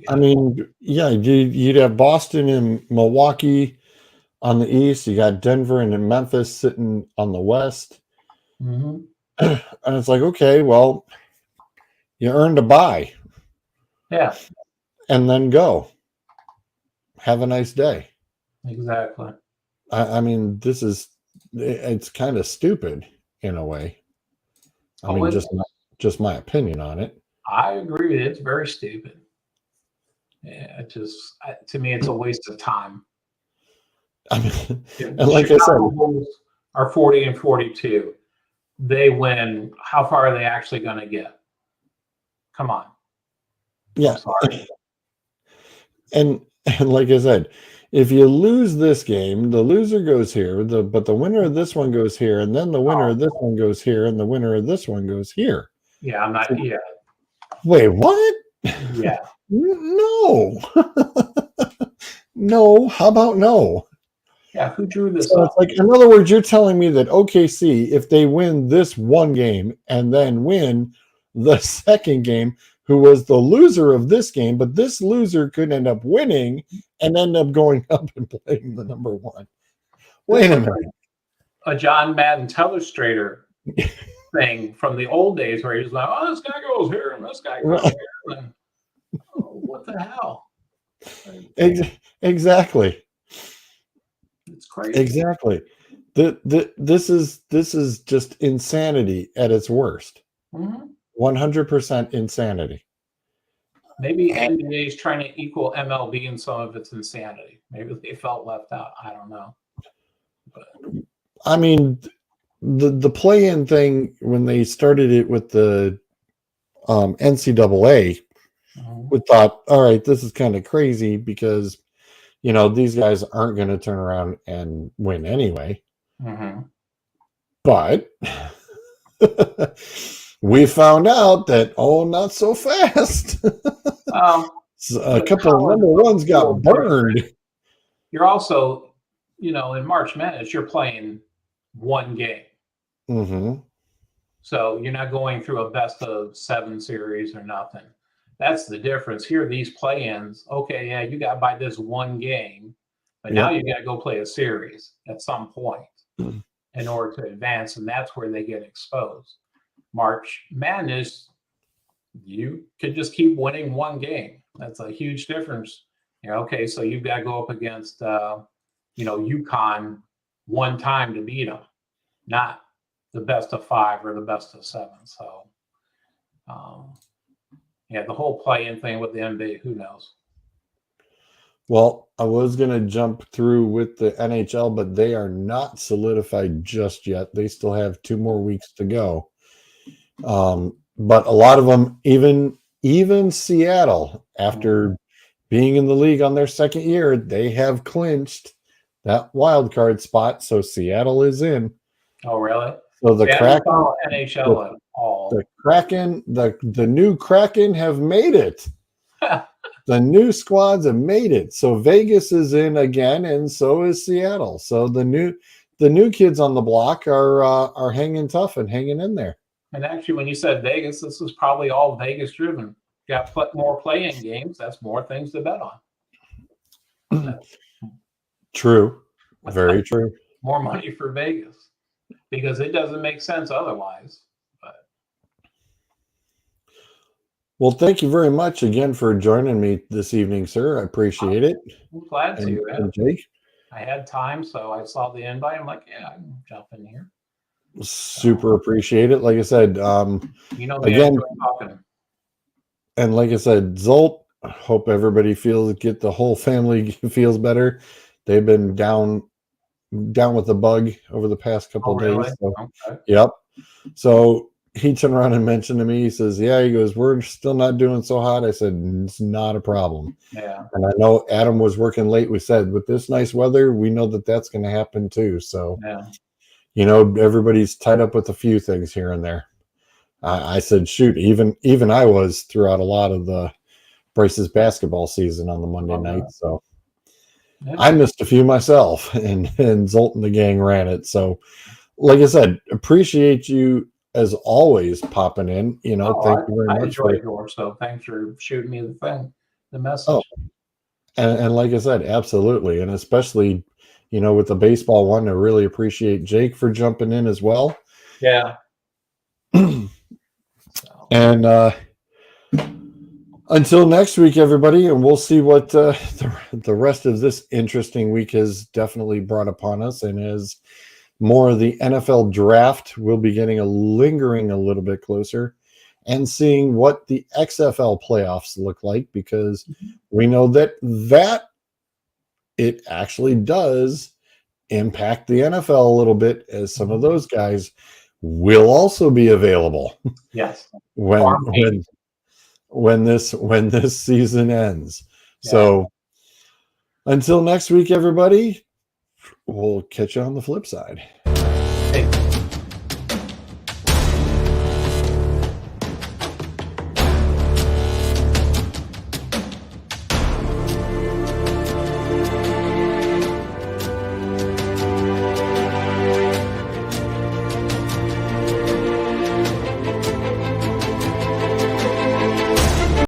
I mean, yeah, you'd have Boston and Milwaukee on the East. You got Denver and Memphis sitting on the West. Mm-hmm. And it's like, okay, well, you earned a bye. Yeah. And then go. Have a nice day. Exactly. I mean, it's kind of stupid in a way. I mean, just my opinion on it. I agree. It's very stupid. Yeah, to me, it's a waste of time. I mean, and like I said, Bulls are 40 and 42. They win. How far are they actually going to get? Come on. Yeah. And like I said, if you lose this game, the loser goes here, but the winner of this one goes here, and then the winner of this one goes here, and the winner of this one goes here. Yeah, I'm not. Yeah. Wait, what? Yeah. No. No. How about no? Yeah. Who drew this so up? It's like, in other words, you're telling me that OKC, if they win this one game and then win the second game, who was the loser of this game, but this loser could end up winning and end up going up and playing the number 1. Wait a minute. A John Madden Telestrator thing from the old days where he's like, oh, this guy goes here and this guy goes here. And, what the hell? Exactly. It's crazy. Exactly. This is just insanity at its worst. Mm-hmm. 100% insanity. Maybe NBA is trying to equal MLB in some of its insanity. Maybe they felt left out. I don't know. But I mean, the play-in thing, when they started it with the NCAA, we thought, all right, this is kind of crazy because, these guys aren't going to turn around and win anyway. Mm-hmm. But we found out that, not so fast. A couple of number 1s got burned. You're also, in March Madness, you're playing one game. Mm-hmm. So you're not going through a best of 7 series or nothing. That's the difference. Here, these play-ins, okay, yeah, you got by this one game, but now you got to go play a series at some point in order to advance, and that's where they get exposed. March Madness, you could just keep winning one game. That's a huge difference. Okay, so you've got to go up against, UConn one time to beat them, not the best of 5 or the best of 7. So, the whole play-in thing with the NBA, who knows? Well, I was going to jump through with the NHL, but they are not solidified just yet. They still have 2 more weeks to go. But a lot of them, even Seattle, after being in the league on their second year, they have clinched that wild card spot. So Seattle is in. Oh, really? So the Kraken, NHL at all. the Kraken, the new Kraken have made it. The new squads have made it. So Vegas is in again, and so is Seattle. So the new kids on the block are hanging tough and hanging in there. And actually, when you said Vegas, this is probably all Vegas driven. Got more play-in games. That's more things to bet on. True. Very true. More money for Vegas because it doesn't make sense otherwise. But well, thank you very much again for joining me this evening, sir. I appreciate it. I'm glad to. And Jake, I had time, so I saw the invite. I'm like, yeah, I can jump in here. Super appreciate it. Like I said, Me, again, I enjoy talking. And like I said, Zolt, hope everybody get the whole family feels better. They've been down with the bug over the past couple of days. So, okay. Yep. So he turned around and mentioned to me, he says, yeah, he goes, we're still not doing so hot. I said, it's not a problem. Yeah. And I know Adam was working late. We said, with this nice weather, we know that that's going to happen too. So, everybody's tied up with a few things here and there. I said, shoot, even I was throughout a lot of the Braces basketball season on the Monday night. So I missed a few myself, and Zolt and the gang ran it. So, like I said, appreciate you as always popping in. Thank you very much. I enjoyed yours, so thanks for shooting me the message. Oh, and like I said, absolutely, and especially with the baseball one, I really appreciate Jake for jumping in as well. Yeah. And until next week, everybody, and we'll see what the rest of this interesting week has definitely brought upon us. And as more of the NFL draft will be lingering a little bit closer, and seeing what the XFL playoffs look like, because we know that it actually does impact the NFL a little bit, as some of those guys will also be available. Yes. when this season ends. Yeah. So until next week, everybody, we'll catch you on the flip side. Hey.